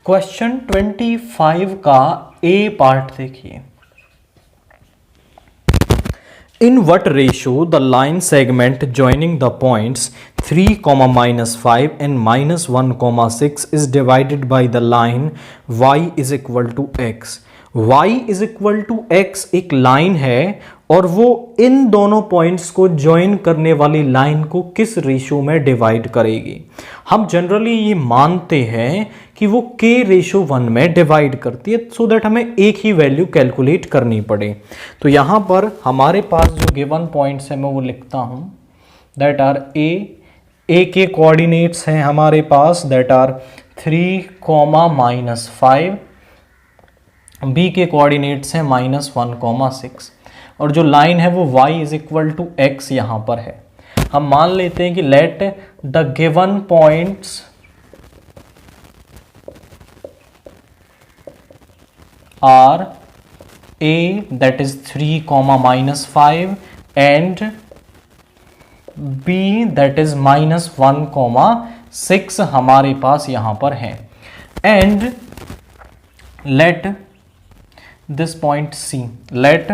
Question 25 का ए part देखिए। In what ratio the line segment joining the points 3, -5 and -1, 6 is divided by the line y is equal to x? y is equal to x एक line है और वो इन दोनों points को join करने वाली लाइन को किस रेशो में डिवाइड करेगी। हम जनरली ये मानते हैं कि वो k रेशो 1 में डिवाइड करती है, सो दैट हमें एक ही वैल्यू कैलकुलेट करनी पड़े। तो यहाँ पर हमारे पास जो गिवन पॉइंट्स है मैं वो लिखता हूँ, दैट आर ए के कोऑर्डिनेट्स हैं हमारे पास, दैट आर 3, -5, बी के कोऑर्डिनेट्स हैं -1, 6 और जो लाइन है वो y is equal to x यहाँ पर है। हम मान लेते हैं कि let the given points are a that is 3, -5 and b that is -1, 6 हमारे पास यहाँ पर है। And let this point C, let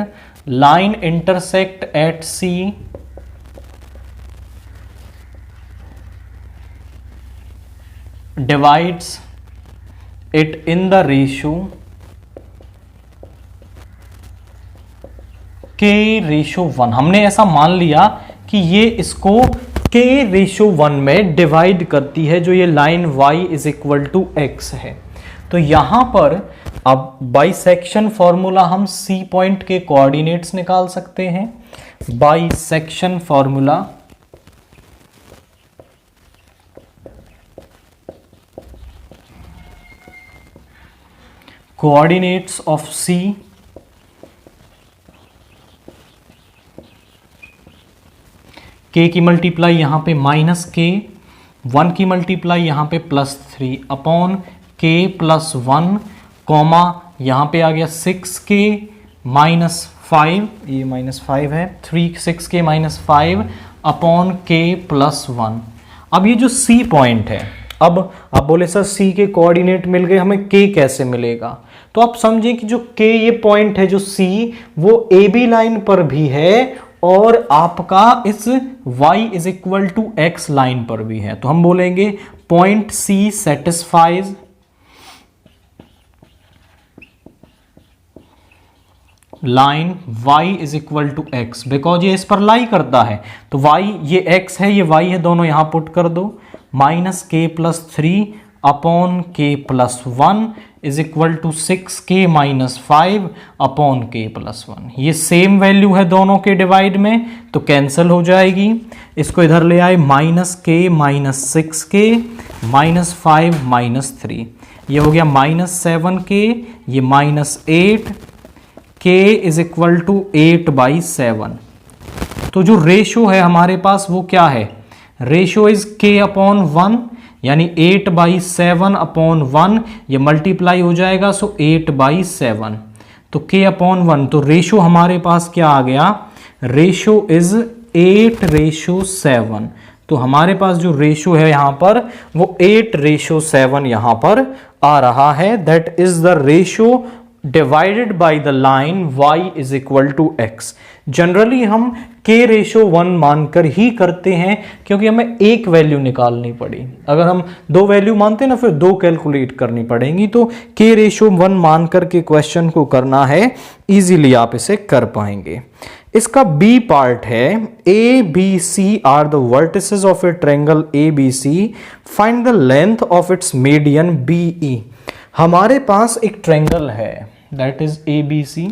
line intersect at C divides it in the ratio k ratio 1। हमने ऐसा मान लिया कि ये इसको k रेशो 1 में डिवाइड करती है, जो ये line y is equal to x है। तो यहां पर अब बाइसेक्शन फॉर्मूला हम C पॉइंट के कोऑर्डिनेट्स निकाल सकते हैं। Bisection formula coordinates of C k की मल्टीप्लाई यहां पे -k, 1 की मल्टीप्लाई यहां पे +3 अपॉन k +1, कॉमा यहाँ पे आ गया 6k -5, ये -5 है, 6k -5 अपॉन k +1। अब ये जो C पॉइंट है, अब आप बोले सर C के कोऑर्डिनेट मिल गए, हमें k कैसे मिलेगा? तो आप समझें कि जो k ये पॉइंट है जो C, वो AB लाइन पर भी है और आपका इस y is equal to x line पर भी है। तो हम बोलेंगे point C satisfies line y is equal to x, because ये इस पर लाई करता है। तो y ये x है, ये y है, दोनों यहां पुट कर दो, -k +3 upon k +1 is equal to 6k -5 upon k +1। ये सेम वैल्यू है दोनों के डिवाइड में, तो कैंसिल हो जाएगी। इसको इधर ले आए, -k -6k -5 -3, ये हो गया -7k, ये -8, k इज इक्वल टू 8/7। तो जो रेशो है हमारे पास वो क्या है? रेशो इज k अपॉन 1, यानी 8/7 अपॉन 1, ये मल्टीप्लाई हो जाएगा, सो 8/7, तो k अपॉन 1। तो रेशो हमारे पास क्या आ गया? Ratio is 8:7। तो हमारे पास जो रेशो है यहां पर वो 8:7 यहां पर आ रहा है। That is the ratio divided by the line y is equal to x। Generally हम k रेशो 1 मानकर ही करते हैं, क्योंकि हमें एक वैल्यू निकालनी पड़ी। अगर हम 2 वैल्यू मानते ना, फिर 2 कैलकुलेट करनी पड़ेंगी। तो k रेशो 1 मानकर के क्वेश्चन को करना है, इजीली आप इसे कर पाएंगे। इसका b पार्ट है, a b c are the vertices of a triangle ABC, find the length of its median BE। हमारे पास एक ट्रायंगल है, दैट इज ABC।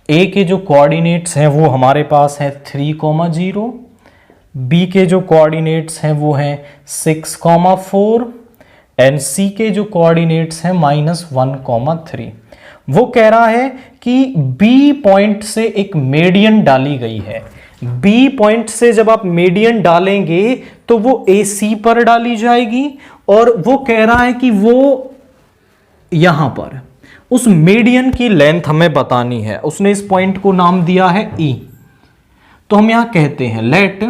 A के जो कोऑर्डिनेट्स हैं वो हमारे पास है 3, 0, B के जो कोऑर्डिनेट्स हैं वो हैं 6, 4 एंड C के जो कोऑर्डिनेट्स हैं -1, 3। वो कह रहा है कि B पॉइंट से एक मीडियन डाली गई है। B पॉइंट से जब आप मीडियन डालेंगे तो वो AC पर डाली जाएगी, और वो कह रहा है कि वो यहां पर उस मीडियन की लेंथ हमें बतानी है। उसने इस पॉइंट को नाम दिया है E। तो हम यहां कहते हैं late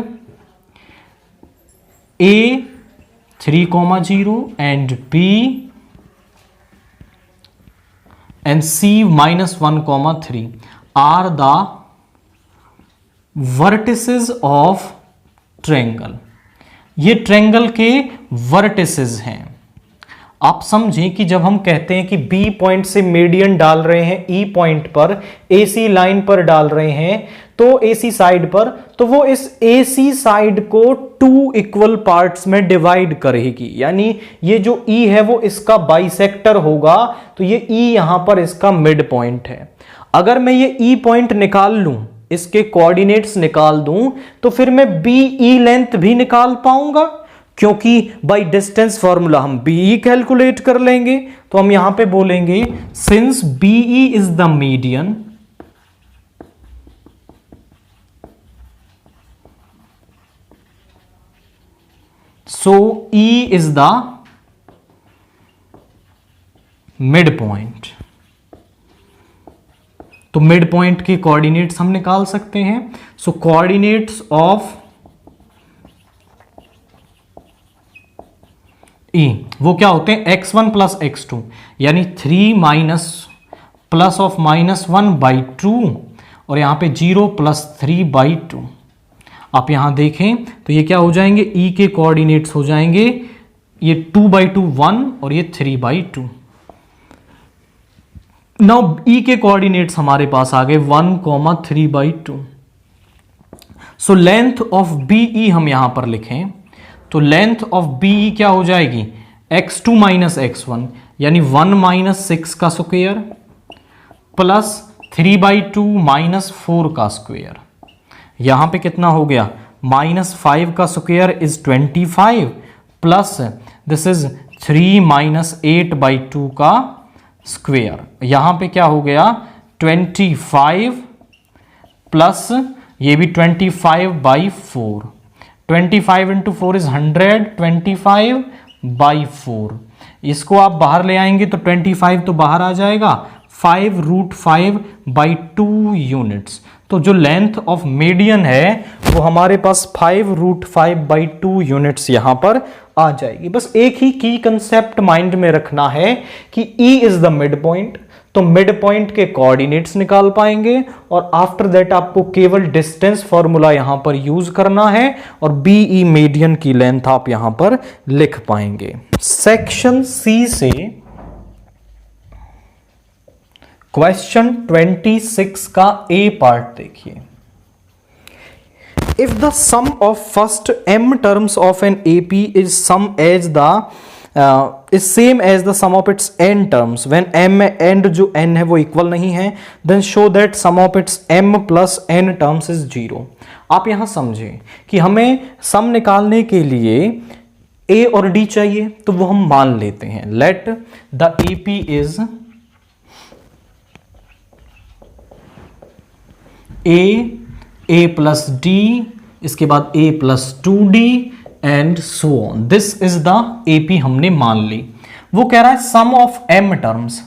A 3,0 and B and C -1,3 are the vertices of triangle। ये ट्रायंगल के वर्टिसेस हैं। आप समझें कि जब हम कहते हैं कि B पॉइंट से मीडियन डाल रहे हैं E पॉइंट पर, AC लाइन पर डाल रहे हैं तो AC साइड पर, तो वो इस AC साइड को 2 इक्वल पार्ट्स में डिवाइड करेगी। यानी ये जो E है वो इसका बाइसेक्टर होगा, तो ये E यहां पर इसका मिड पॉइंट है। अगर मैं ये E पॉइंट निकाल लूं, इसके कोऑर्डिनेट्स निकाल दूं, तो फिर मैं BE लेंथ भी निकाल पाऊंगा, क्योंकि बाय डिस्टेंस फॉर्मूला हम BE कैलकुलेट कर लेंगे। तो हम यहां पे बोलेंगे since BE is the median, so E is the mid point. तो मिड पॉइंट के कोऑर्डिनेट्स हम निकाल सकते हैं। सो कोऑर्डिनेट्स ऑफ E वो क्या होते हैं, x1 प्लस x2, यानी 3 माइनस प्लस ऑफ -1/2 और यहां पे 0 प्लस 3/2। आप यहां देखें तो ये क्या हो जाएंगे, E के कोऑर्डिनेट्स हो जाएंगे ये 2/2 1 और ये 3/2। नाउ E के कोऑर्डिनेट्स हमारे पास आ गए 1, 3/2। सो लेंथ ऑफ BE हम यहां पर लिखें तो लेंथ ऑफ BE क्या हो जाएगी, x2 माइनस x1 यानी 1 माइनस 6 का स्क्वायर प्लस 3/2 माइनस 4 का स्क्वायर। यहां पे कितना हो गया, -5 का square is 25 plus this is 3 minus 8/2 का स्क्वायर। यहां पे क्या हो गया 25 प्लस ये भी 25/4। 25 इंटू 4 इज 100, 25/4। इसको आप बाहर ले आएंगे तो 25 तो बाहर आ जाएगा, 5√5/2 यूनिट्स। तो जो लेंथ ऑफ मीडियन है वो हमारे पास 5√5/2 यूनिट्स यहां पर आ जाएगी। बस एक ही की कंसेप्ट माइंड में रखना है कि E is the mid point, तो मिड पॉइंट के कोऑर्डिनेट्स निकाल पाएंगे और आफ्टर दैट आपको केवल डिस्टेंस फॉर्मूला यहां पर यूज करना है और BE मीडियन की लेंथ आप यहां पर लिख पाएंगे। सेक्शन C से क्वेश्चन 26 का A पार्ट देखिए। If the sum of first m terms of an AP is same as the sum of its n terms when m and जो n है वो इक्वल नहीं है, then show that sum of its m plus n terms is 0। आप यहां समझें कि हमें सम निकालने के लिए A और D चाहिए, तो वो हम मान लेते हैं let the AP is A plus D, इसके बाद A plus 2D and so on. This is the AP हमने मान ली। वो कह रहा है सम ऑफ m टर्म्स,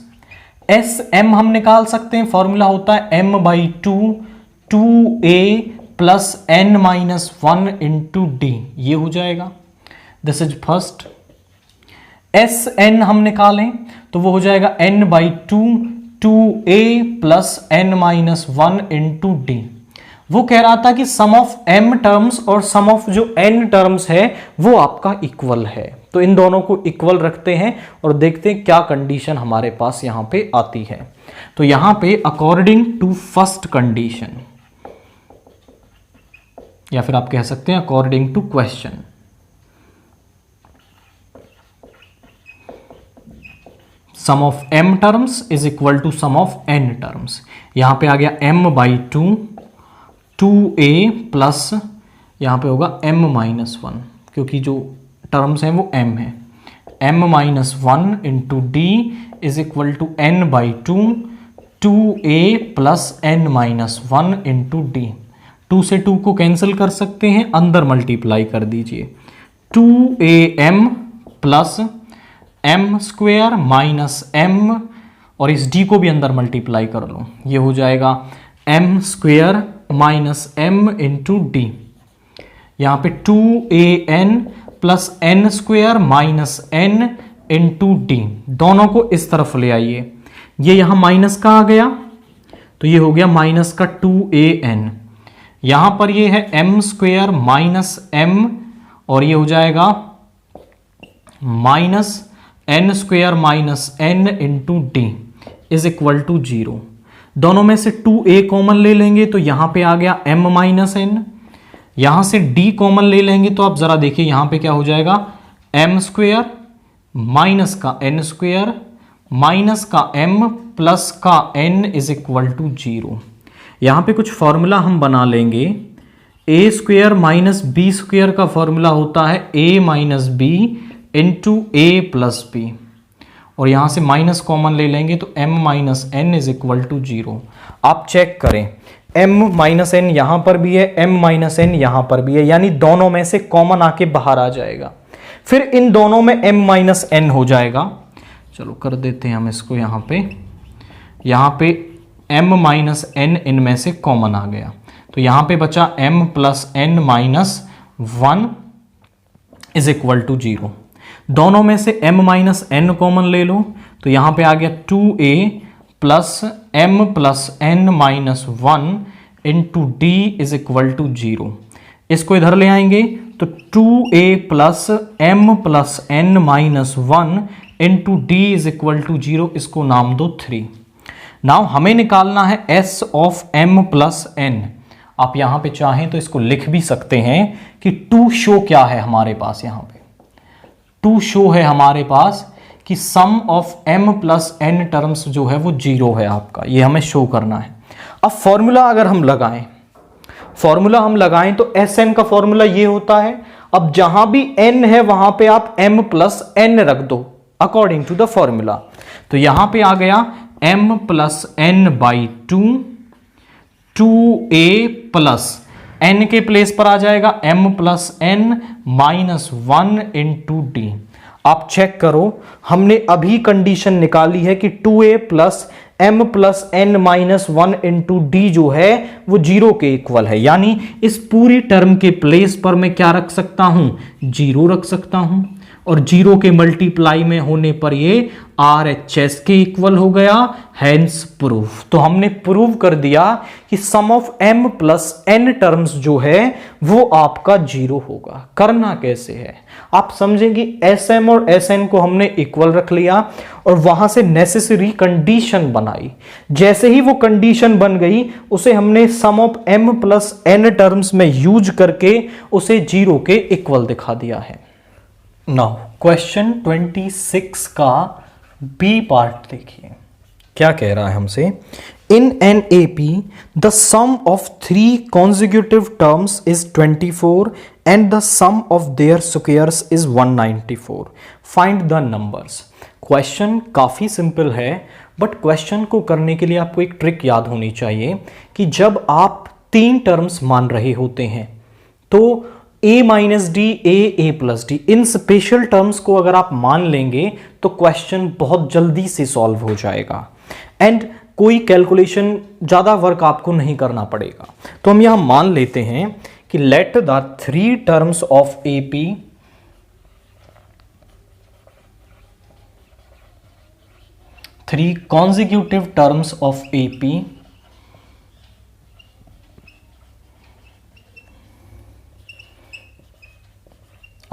SM हम निकाल सकते हैं, फॉर्मूला होता है m/2 2A plus n-1 into D, ये हो जाएगा। This is first. SN हम निकालें तो वो हो जाएगा n/2 2A plus n-1 into D। वो कह रहा था कि सम ऑफ m टर्म्स और सम ऑफ जो n टर्म्स है वो आपका इक्वल है, तो इन दोनों को इक्वल रखते हैं और देखते हैं क्या कंडीशन हमारे पास यहां पे आती है। तो यहां पे अकॉर्डिंग टू फर्स्ट कंडीशन, या फिर आप कह सकते हैं according to question, sum of m terms is equal to sum of n terms. यहां पे आ गया m/2 2A प्लस यहां पे होगा m-1, क्योंकि जो टर्म्स हैं वो m है, m-1 into D is equal to n/2 2A plus n-1 into D। 2 से 2 को कैंसिल कर सकते हैं, अंदर मल्टीप्लाई कर दीजिए, 2AM plus m² minus m और इस D को भी अंदर मल्टीप्लाई कर लो, ये हो जाएगा m² minus m into D। यहां पे 2an plus n square minus n into d, दोनों को इस तरफ ले आइए। ये यहां माइनस का आ गया तो ये हो गया माइनस का 2an, यहां पर ये है एम स्क्वेयर माइनस एम और ये हो जाएगा minus n square minus n into d is equal to 0। दोनों में से 2a कॉमन ले लेंगे तो यहां पे आ गया m माइनस एन, यहां से d कॉमन ले लेंगे तो आप जरा देखिए यहां पे क्या हो जाएगा, m स्क्वेयर माइनस का n स्क्वेयर माइनस का m प्लस का n इज इक्वल टू 0। यहां पे कुछ फॉर्मूला हम बना लेंगे। a square minus b square का फॉर्मूला होता है a minus B into A plus b, और यहां से माइनस कॉमन ले लेंगे तो m minus n is equal to 0। आप चेक करें m माइनस एन यहां पर भी है, m माइनस एन यहां पर भी है, यानी दोनों में से कॉमन आके बाहर आ जाएगा। फिर इन दोनों में m माइनस एन हो जाएगा। चलो कर देते हैं हम इसको, यहां पे m माइनस एन इनमें से कॉमन आ गया तो यहां पे बचा m plus n minus 1 is equal to 0। दोनों में से m माइनस एन कॉमन ले लो तो यहां पे आ गया 2a plus m plus n minus 1 into d is equal to 0। इसको इधर ले आएंगे तो 2a plus m plus n minus 1 into d is equal to 0, इसको नाम दो 3। नाउ हमें निकालना है s of m plus n। आप यहां पे चाहें तो इसको लिख भी सकते हैं कि टू शो क्या है हमारे पास, यहां पे टू शो है हमारे पास कि sum of m plus n terms जो है वो 0 है आपका, ये हमें शो करना है। अब फॉर्मूला अगर हम लगाएं तो Sn का फॉर्मूला ये होता है। अब जहां भी n है वहां पे आप m प्लस n रख दो अकॉर्डिंग टू द फॉर्मूला। तो यहां पे आ गया m plus n by 2a plus n के प्लेस पर आ जाएगा m plus n minus 1 into D. आप चेक करो, हमने अभी कंडीशन निकाली है कि 2a plus m plus n minus 1 into D जो है वो 0 के इक्वल है, यानी इस पूरी टर्म के प्लेस पर मैं क्या रख सकता हूं, 0 रख सकता हूं, और 0 के मल्टीप्लाई में होने पर ये RHS के इक्वल हो गया, हेंस प्रूफ। तो हमने प्रूव कर दिया कि sum of m plus n terms जो है वो आपका 0 होगा। करना कैसे है आप समझेंगे, sm और sn को हमने इक्वल रख लिया और वहां से नेसेसरी कंडीशन बनाई। जैसे ही वो कंडीशन बन गई उसे हमने sum of m plus n terms में यूज करके उसे 0 के इक्वल दिखा दिया है। नाउ क्वेश्चन 26 का बी पार्ट देखिए, क्या कह रहा है हमसे। In an AP the sum of 3 consecutive terms is 24 and the sum of their squares is 194, find the numbers. Question काफी सिंपल है, बट क्वेश्चन को करने के लिए आपको एक ट्रिक याद होनी चाहिए कि जब आप 3 टर्म्स मान रहे होते हैं तो a minus d a plus D, in special terms को अगर आप मान लेंगे तो क्वेश्चन बहुत जल्दी से सॉल्व हो जाएगा एंड कोई कैलकुलेशन ज़्यादा वर्क आपको नहीं करना पड़ेगा। तो हम यहां मान लेते हैं कि let the 3 terms of AP three consecutive terms of AP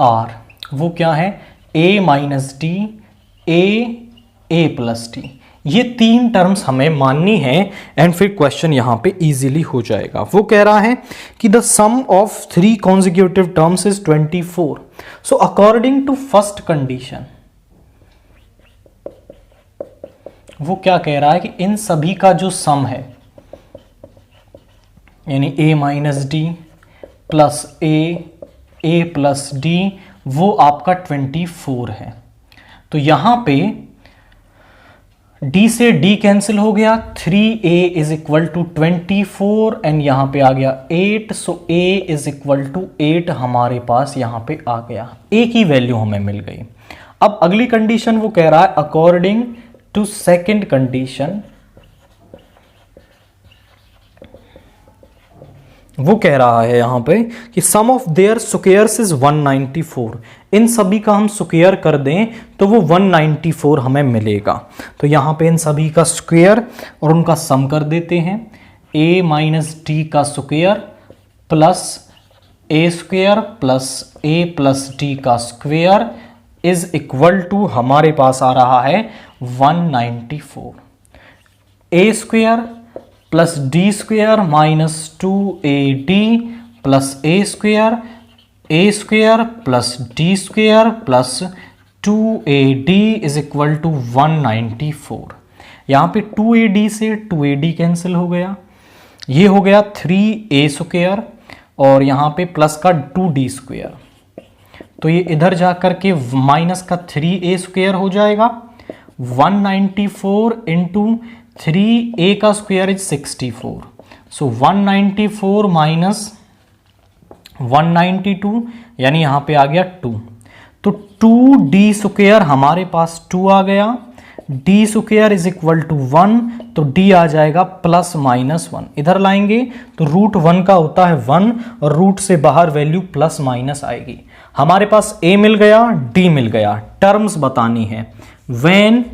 are, वो क्या है, a minus d a plus d. ये 3 टर्म्स हमें माननी है एंड फिर क्वेश्चन यहां पे इजीली हो जाएगा। वो कह रहा है कि the sum of 3 consecutive terms is 24। So according to first condition वो क्या कह रहा है कि इन सभी का जो सम है यानी a minus D plus A plus D वो आपका 24 है। तो यहां पे d से d कैंसिल हो गया, 3a is equal to 24 and यहां पे आ गया 8, सो a इज इक्वल टू 8 हमारे पास यहां पे आ गया, a की वैल्यू हमें मिल गई। अब अगली कंडीशन वो कह रहा है अकॉर्डिंग टू सेकेंड कंडीशन वो कह रहा है यहाँ पे कि sum of their squares is 194। इन सभी का हम स्क्वायर कर दें तो वो 194 हमें मिलेगा। तो यहाँ पे इन सभी का स्क्वायर और उनका सम कर देते हैं। a माइनस डी का square plus A square plus A plus D का स्क्वायर इज इक्वल टू हमारे पास आ रहा है 194। A square plus D square minus 2ad plus A square plus D square plus 2ad is equal to 194। यहाँ पे 2ad से 2ad cancel हो गया, ये हो गया 3a स्क्वायर और यहाँ पे प्लस का 2d स्क्वायर, तो ये इधर जा करके माइनस का 3a स्क्वायर हो जाएगा। 194 इंटू 3a का स्क्वायर इज 64, सो 194 माइनस 192 यानी यहाँ पे आ गया 2, तो 2d स्क्वायर हमारे पास 2 आ गया, d square is equal to 1, तो d आ जाएगा प्लस माइनस 1। इधर लाएंगे तो रूट 1 का होता है 1 और रूट से बाहर वैल्यू प्लस माइनस आएगी। हमारे पास a मिल गया, d मिल गया, टर्म्स बतानी है। When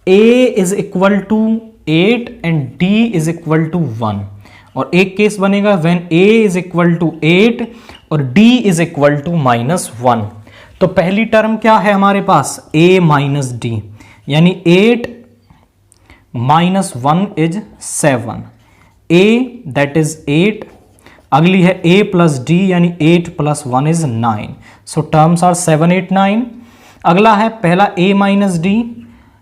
a is equal to 8 and d is equal to 1, और एक केस बनेगा when a is equal to 8 और d इज इक्वल टू -1। तो पहली टर्म क्या है हमारे पास, a माइनस डी, यानी 8 minus 1 is 7, a that is 8, अगली है a प्लस डी यानी 8 plus 1 is 9, so terms are 7 8 9। अगला है पहला a माइनस डी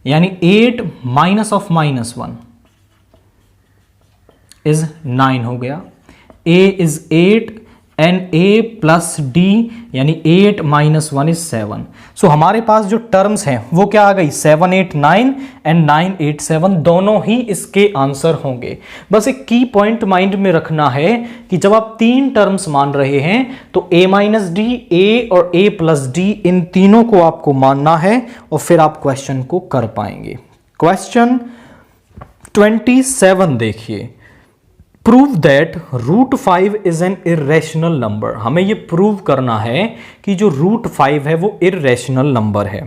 यानी 8 माइनस ऑफ -1 इज 9 हो गया, a is 8 and a plus d यानी 8 माइनस 1 इज 7। सो हमारे पास जो टर्म्स हैं वो क्या आ गई, 7 8 9 एंड 9 8 7, दोनों ही इसके आंसर होंगे। बस एक की पॉइंट माइंड में रखना है कि जब आप तीन टर्म्स मान रहे हैं तो a माइनस डी, a और a प्लस डी, इन तीनों को आपको मानना है और फिर आप क्वेश्चन को कर पाएंगे। क्वेश्चन 27 देखिए, prove that root 5 is an irrational number. हमें यह प्रूव करना है कि जो रूट 5 है वो इर्रेशनल नंबर है।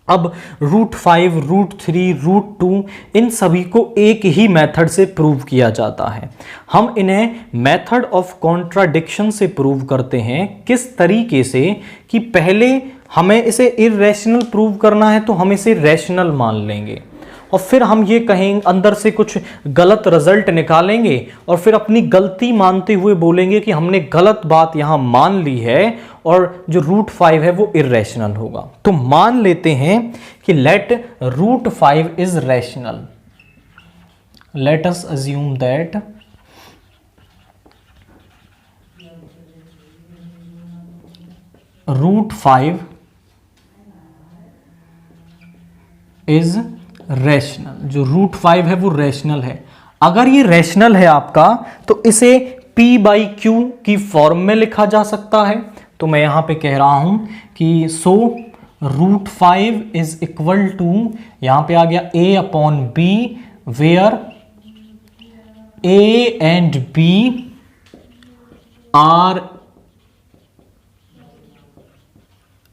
अब रूट 5, रूट 3, रूट 2 इन सभी को एक ही मेथड से प्रूव किया जाता है। हम इन्हें मेथड ऑफ कॉन्ट्राडिक्शन से प्रूव करते हैं। किस तरीके से कि पहले हमें इसे इर्रेशनल प्रूव करना है तो हम इसे रैशनल मान लेंगे और फिर हम ये कहेंगे, अंदर से कुछ गलत रिजल्ट निकालेंगे और फिर अपनी गलती मानते हुए बोलेंगे कि हमने गलत बात यहां मान ली है और जो रूट 5 है वो इर्रेशनल होगा। तो मान लेते हैं कि let root 5 is rational. Let us assume that root 5 is rational. जो रूट 5 है वो रैशनल है। अगर ये रैशनल है आपका तो इसे p बाई क्यू की फॉर्म में लिखा जा सकता है। तो मैं यहां पे कह रहा हूं कि so root 5 is equal to, यहां पे आ गया a upon b, where a and b are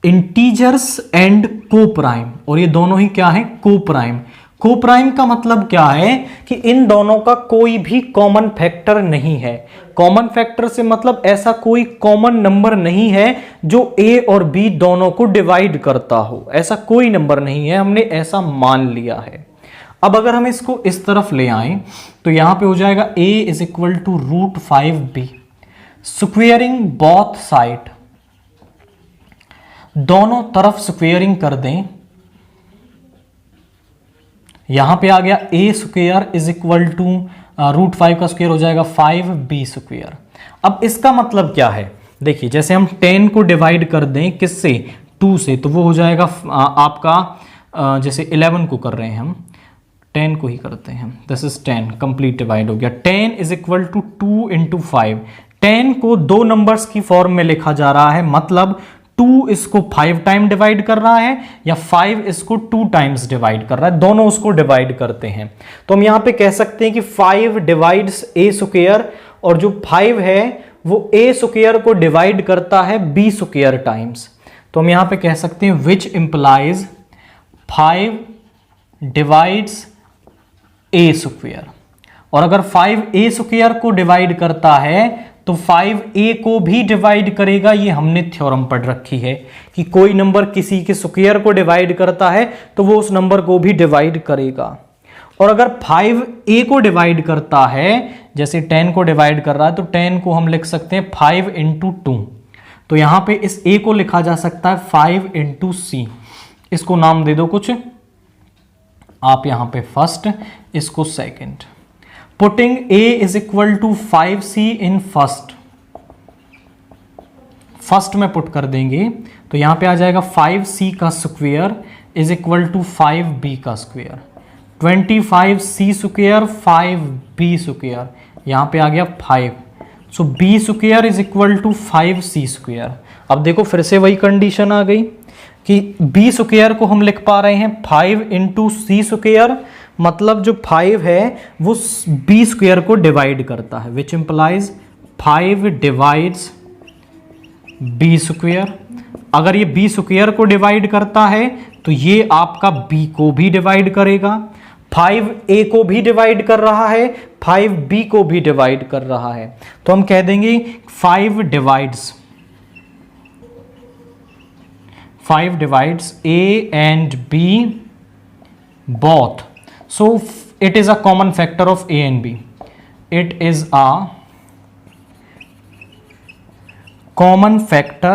integers and coprime, और ये दोनों ही क्या है, कोप्राइम। कोप्राइम का मतलब क्या है कि इन दोनों का कोई भी कॉमन फैक्टर नहीं है। कॉमन फैक्टर से मतलब ऐसा कोई कॉमन नंबर नहीं है जो a और b दोनों को डिवाइड करता हो, ऐसा कोई नंबर नहीं है, हमने ऐसा मान लिया है। अब अगर हम इसको इस तरफ ले आए तो यहां पे हो जाएगा a is equal to root 5b, squaring both side, दोनों तरफ स्क्वेयरिंग कर दें। यहां पे आ गया a square is equal to root 5 का स्क्वेयर हो जाएगा 5b स्क्वेयर। अब इसका मतलब क्या है, देखिए जैसे हम 10 को डिवाइड कर दें किससे, 2 से, तो वो हो जाएगा आपका जैसे 11 को कर रहे हैं हम, 10 को ही करते हैं, दिस इज 10 कंप्लीट डिवाइड हो गया। 10 इज इक्वल टू 2 इंटू 5। 10 को दो नंबर्स की फॉर्म में लिखा जा रहा है, मतलब 2 इसको 5 टाइम डिवाइड कर रहा है या 5 इसको 2 टाइम्स डिवाइड कर रहा है, दोनों उसको डिवाइड करते हैं। तो हम यहां पे कह सकते हैं कि 5 डिवाइड्स a स्क्वायर और जो 5 है वो a स्क्वायर को डिवाइड करता है b स्क्वायर टाइम्स। तो हम यहां पे कह सकते हैं which implies 5 divides a square. और अगर 5 a स्क्वायर को डिवाइड करता है तो 5a को भी डिवाइड करेगा। ये हमने थ्योरम पढ़ रखी है कि कोई नंबर किसी के स्क्वायर को डिवाइड करता है तो वो उस नंबर को भी डिवाइड करेगा। और अगर 5a को डिवाइड करता है, जैसे 10 को डिवाइड कर रहा है, तो 10 को हम लिख सकते हैं 5 इंटू 2। तो यहां पे इस a को लिखा जा सकता है 5 इंटू सी। इसको नाम दे दो कुछ आप, यहां पे फर्स्ट, इसको second. Putting a is equal to 5c in first में पुट कर देंगे तो यहां पे आ जाएगा 5c का square is equal to 5b का square. 25c square 5b square, यहां पे आ गया 5। So b square is equal to 5c square. अब देखो फिर से वही कंडीशन आ गई कि b स्क्वायर को हम लिख पा रहे हैं 5 इंटू सी स्क्वायर, मतलब जो 5 है वो b स्क्वायर को डिवाइड करता है, which implies 5 divides b square. अगर ये b स्क्वायर को डिवाइड करता है तो ये आपका b को भी डिवाइड करेगा। 5a को भी डिवाइड कर रहा है, 5b को भी डिवाइड कर रहा है। तो हम कह देंगे 5 divides a and b both. So it is a common factor of a and b. It is a common factor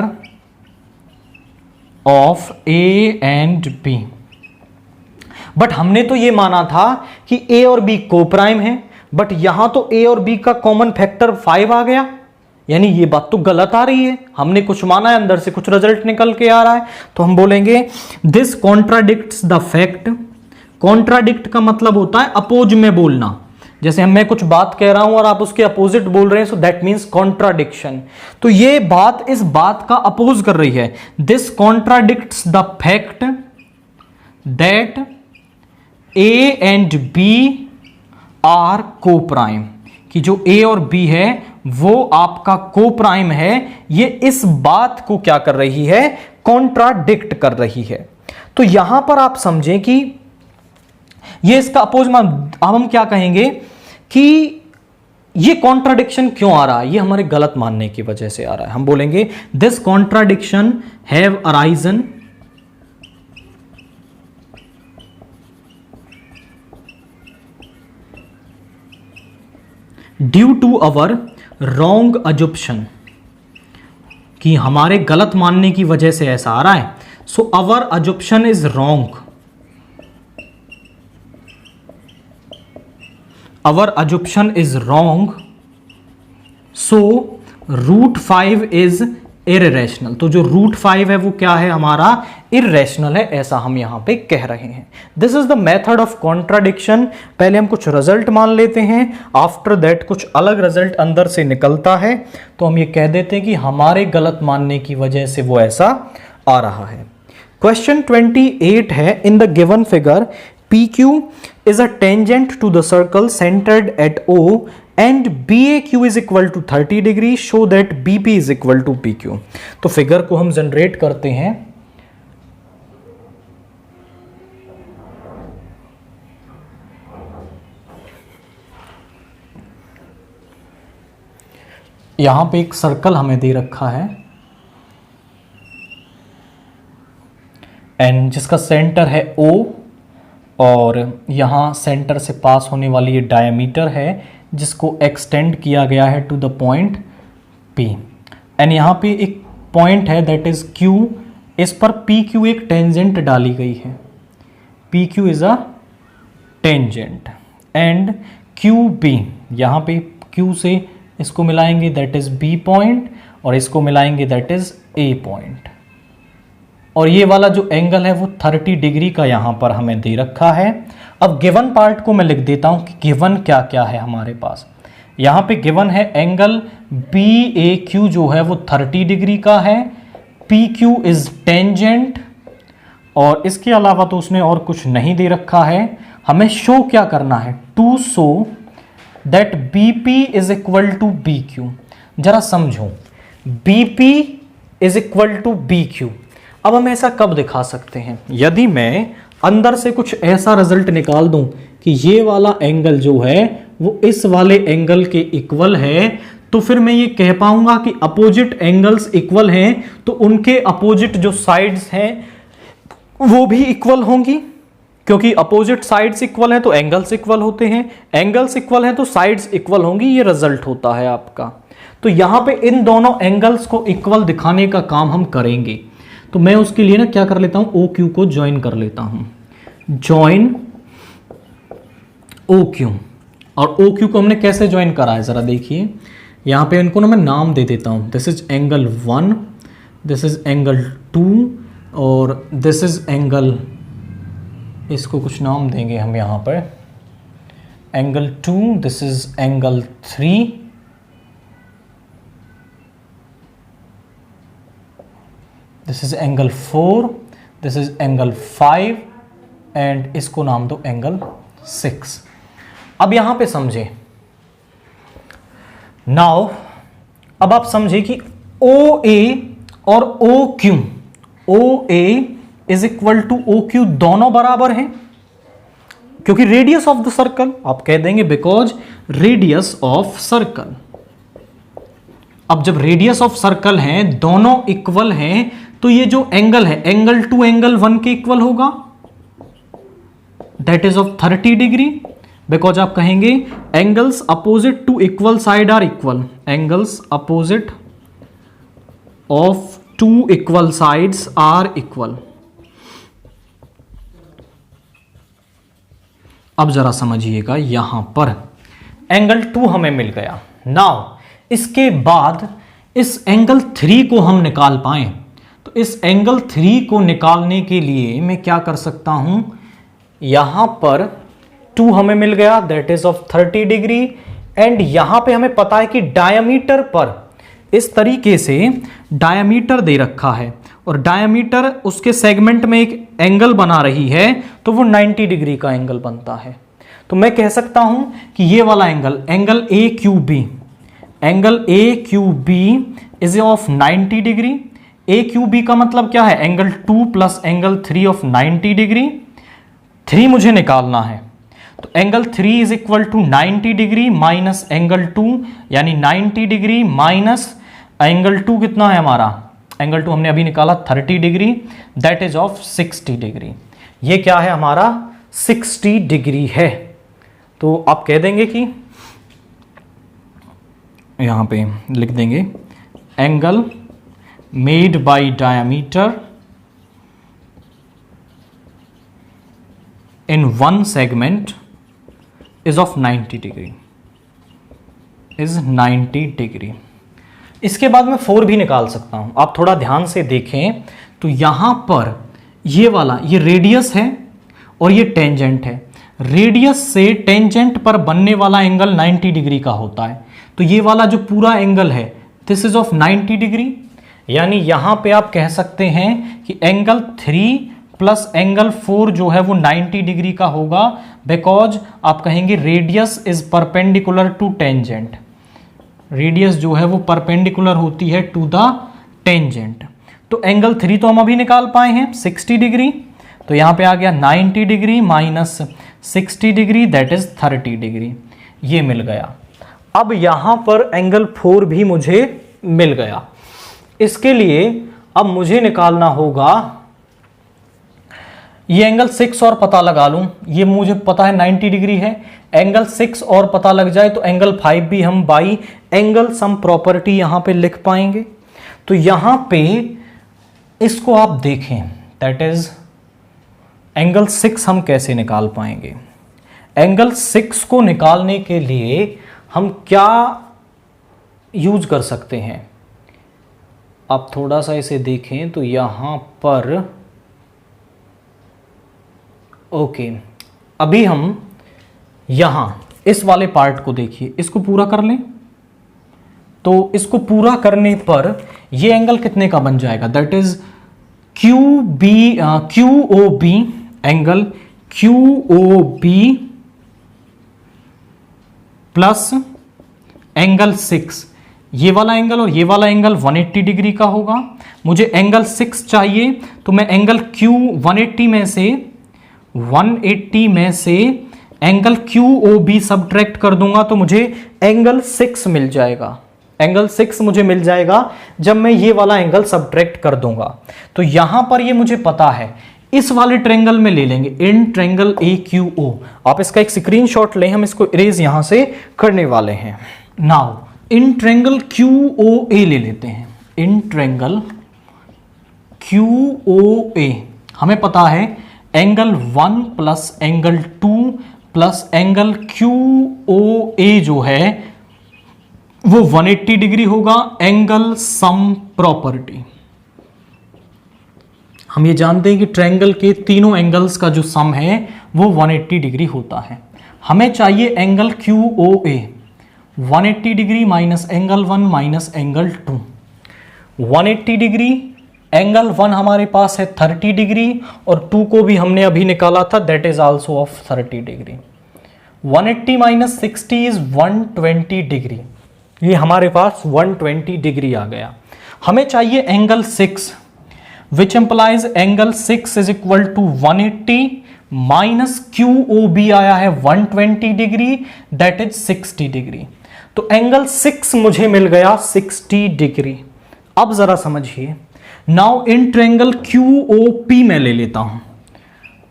of a and b. But हमने तो ये माना था कि a और b को प्राइम है, बट यहां तो a और b का कॉमन फैक्टर 5 आ गया, यानी ये बात तो गलत आ रही है। हमने कुछ माना है, अंदर से कुछ रिजल्ट निकल के आ रहा है। तो हम बोलेंगे this contradicts the fact. Contradict का मतलब होता है अपोज में बोलना। जैसे मैं कुछ बात कह रहा हूं और आप उसके अपोजिट बोल रहे हैं, सो दैट मीन्स कॉन्ट्राडिक्शन। तो ये बात इस बात का अपोज कर रही है। This contradicts the fact that a and b are coprime, कि जो a और b है वो आपका को प्राइम है। ये इस बात को क्या कर रही है, कॉन्ट्राडिक्ट कर रही है। तो यहां पर आप समझें कि ये इसका अपोज। अब हम क्या कहेंगे कि ये कॉन्ट्राडिक्शन क्यों आ रहा है, ये हमारे गलत मानने की वजह से आ रहा है। हम बोलेंगे this contradiction have arisen due to our wrong assumption, कि हमारे गलत मानने की वजह से ऐसा आ रहा है। So our assumption is wrong, our assumption is wrong, so root 5 is irrational. तो जो रूट 5 है वो क्या है, हमारा इररेशनल है, ऐसा हम यहां पे कह रहे हैं। This is the method of contradiction. पहले हम कुछ रिजल्ट मान लेते हैं, आफ्टर दैट कुछ अलग रिजल्ट अंदर से निकलता है तो हम ये कह देते हैं कि हमारे गलत मानने की वजह से वो ऐसा आ रहा है। क्वेश्चन 28 है, इन the given figure PQ is a tangent to the circle centered at O and BAQ is equal to 30 degree, show that BP is equal to PQ। तो फिगर को हम जनरेट करते हैं। यहां पे एक सर्कल हमें दे रखा है एंड जिसका सेंटर है O, और यहाँ सेंटर से पास होने वाली ये डायमीटर है जिसको एक्सटेंड किया गया है to the point P। And यहाँ पे एक पॉइंट है दैट इज Q, इस पर PQ एक टेंजेंट डाली गई है। PQ is a tangent and QB, यहाँ पे Q से इसको मिलाएंगे दैट इज B पॉइंट, और इसको मिलाएंगे दैट इज A पॉइंट। और ये वाला जो एंगल है वो 30 डिग्री का यहां पर हमें दे रखा है। अब गिवन पार्ट को मैं लिख देता हूं कि गिवन क्या क्या है हमारे पास। यहां पे गिवन है एंगल BAQ जो है वो 30 डिग्री का है, PQ इज टेंजेंट, और इसके अलावा तो उसने और कुछ नहीं दे रखा है। हमें शो क्या करना है, to show that BP is equal to B Q. जरा समझो, BP is equal to B Q. अब हम ऐसा कब दिखा सकते हैं? यदि मैं अंदर से कुछ ऐसा रिजल्ट निकाल दूं कि ये वाला एंगल जो है वो इस वाले एंगल के इक्वल है, तो फिर मैं ये कह पाऊंगा कि अपोजिट एंगल्स इक्वल हैं, तो उनके अपोजिट जो साइड्स हैं वो भी इक्वल होंगी, क्योंकि अपोजिट साइड्स इक्वल हैं तो एंगल्स इक्वल होते हैं, एंगल्स इक्वल हैं तो साइड्स इक्वल होंगी। ये रिजल्ट होता है आपका। तो यहां पे इन दोनों एंगल्स को इक्वल दिखाने का काम हम करेंगे। तो मैं उसके लिए ना क्या कर लेता हूं, ओ क्यू को ज्वाइन कर लेता हूं, ज्वाइन ओ क्यू। और ओ क्यू को हमने कैसे ज्वाइन करा है जरा देखिए, यहां पे इनको ना मैं नाम दे देता हूं। This is angle 1, this is angle 2 और दिस इज एंगल, इसको कुछ नाम देंगे हम यहां पर, angle 2, this is angle 3, this is angle 4, this is angle 5 and इसको नाम दो एंगल 6। अब यहां पे समझे, नाउ अब आप समझे कि ओ ए और O Q, O A is equal to O Q दोनों बराबर हैं, क्योंकि रेडियस ऑफ द सर्कल, आप कह देंगे बिकॉज रेडियस ऑफ सर्कल। अब जब रेडियस ऑफ सर्कल है, दोनों इक्वल हैं, तो ये जो एंगल है एंगल 2 एंगल 1 के इक्वल होगा, that is of 30 degree. Because आप कहेंगे angles opposite to equal side are equal, angles opposite of two equal sides are equal. अब जरा समझिएगा, यहां पर एंगल 2 हमें मिल गया। नाउ इसके बाद इस एंगल 3 को हम निकाल पाए, तो इस एंगल 3 को निकालने के लिए मैं क्या कर सकता हूं, यहां पर 2 हमें मिल गया, that is of 30 degree. And यहां पे हमें पता है कि डायमीटर पर इस तरीके से डायमीटर दे रखा है और डायमीटर उसके सेगमेंट में एक एंगल बना रही है, तो वो 90 डिग्री का एंगल बनता है। तो मैं कह सकता हूं कि ये वाला angle, angle A Q B, angle A Q B is of 90 degree. A Q B का मतलब क्या है, angle 2 plus angle 3 of 90 degree. 3 मुझे निकालना है, तो angle 3 is equal to 90 degree minus angle 2, यानी 90 डिग्री माइनस एंगल 2 कितना है हमारा, एंगल 2 हमने अभी निकाला 30 degree, that is of 60 degree. ये क्या है हमारा, 60 डिग्री है। तो आप कह देंगे कि यहां पे लिख देंगे angle made by diameter in one segment is of 90 degree, is 90 degree. इसके बाद मैं 4 भी निकाल सकता हूं। आप थोड़ा ध्यान से देखें तो यहां पर ये वाला, ये रेडियस है और ये टेंजेंट है। रेडियस से टेंजेंट पर बनने वाला एंगल 90 डिग्री का होता है, तो ये वाला जो पूरा एंगल है दिस इज ऑफ 90 डिग्री। यानी यहां पे आप कह सकते हैं कि एंगल 3 प्लस एंगल 4 जो है वो 90 डिग्री का होगा, बिकॉज आप कहेंगे radius is perpendicular to tangent. Radius जो है वो परपेंडिकुलर होती है टू द टेंजेंट। तो एंगल 3 तो हम अभी निकाल पाए हैं 60 डिग्री, तो यहां पे आ गया 90 degree minus 60 degree, that is 30 degree. ये मिल गया। अब यहां पर एंगल 4 भी मुझे मिल गया। इसके लिए अब मुझे निकालना होगा, ये एंगल 6 और पता लगा लूं, ये मुझे पता है 90 डिग्री है, एंगल 6 और पता लग जाए तो एंगल 5 भी हम बाई एंगल सम प्रॉपर्टी यहां पे लिख पाएंगे। तो यहां पे इसको आप देखें, दैट इज एंगल 6 हम कैसे निकाल पाएंगे। एंगल 6 को निकालने के लिए हम क्या यूज कर सकते हैं, आप थोड़ा सा इसे देखें तो यहां पर ओके, अभी हम यहां इस वाले पार्ट को देखिए, इसको पूरा कर लें तो इसको पूरा करने पर ये एंगल कितने का बन जाएगा, that is Q O B, angle Q O B plus angle 6, ये वाला एंगल और ये वाला एंगल 180 डिग्री का होगा। मुझे एंगल 6 चाहिए, तो मैं एंगल Q 180 में से एंगल QOB सब्ट्रैक्ट कर दूंगा, तो मुझे एंगल 6 मिल जाएगा। एंगल 6 मुझे मिल जाएगा जब मैं ये वाला एंगल सब्ट्रैक्ट कर दूंगा। तो यहां पर ये मुझे पता है, इस वाले ट्रायंगल में ले लेंगे, इन ट्रायंगल AQO। आप इसका एक स्क्रीनशॉट लें, हम इसको इरेज यहां से करने वाले हैं। नाउ इन ट्रायंगल QOA ले लेते हैं। इन ट्रायंगल QOA हमें पता है angle 1 plus angle 2 plus angle QOA जो है वो 180 डिग्री होगा। एंगल सम प्रॉपर्टी, हम ये जानते हैं कि ट्रायंगल के तीनों एंगल्स का जो सम है वो 180 डिग्री होता है। हमें चाहिए angle QOA 180 degree minus angle 1 minus angle 2। 180 degree, angle 1 हमारे पास है 30 डिग्री और 2 को भी हमने अभी निकाला था, that is also of 30 degree. 180 minus 60 is 120 degree, ये हमारे पास 120 डिग्री आ गया। हमें चाहिए angle 6 which implies angle 6 is equal to 180 minus QOB आया है 120 डिग्री, दैट इज 60 डिग्री। तो एंगल 6 मुझे मिल गया 60 डिग्री। अब जरा समझिए, नाउ इन ट्रायंगल QOP मैं ले लेता हूं।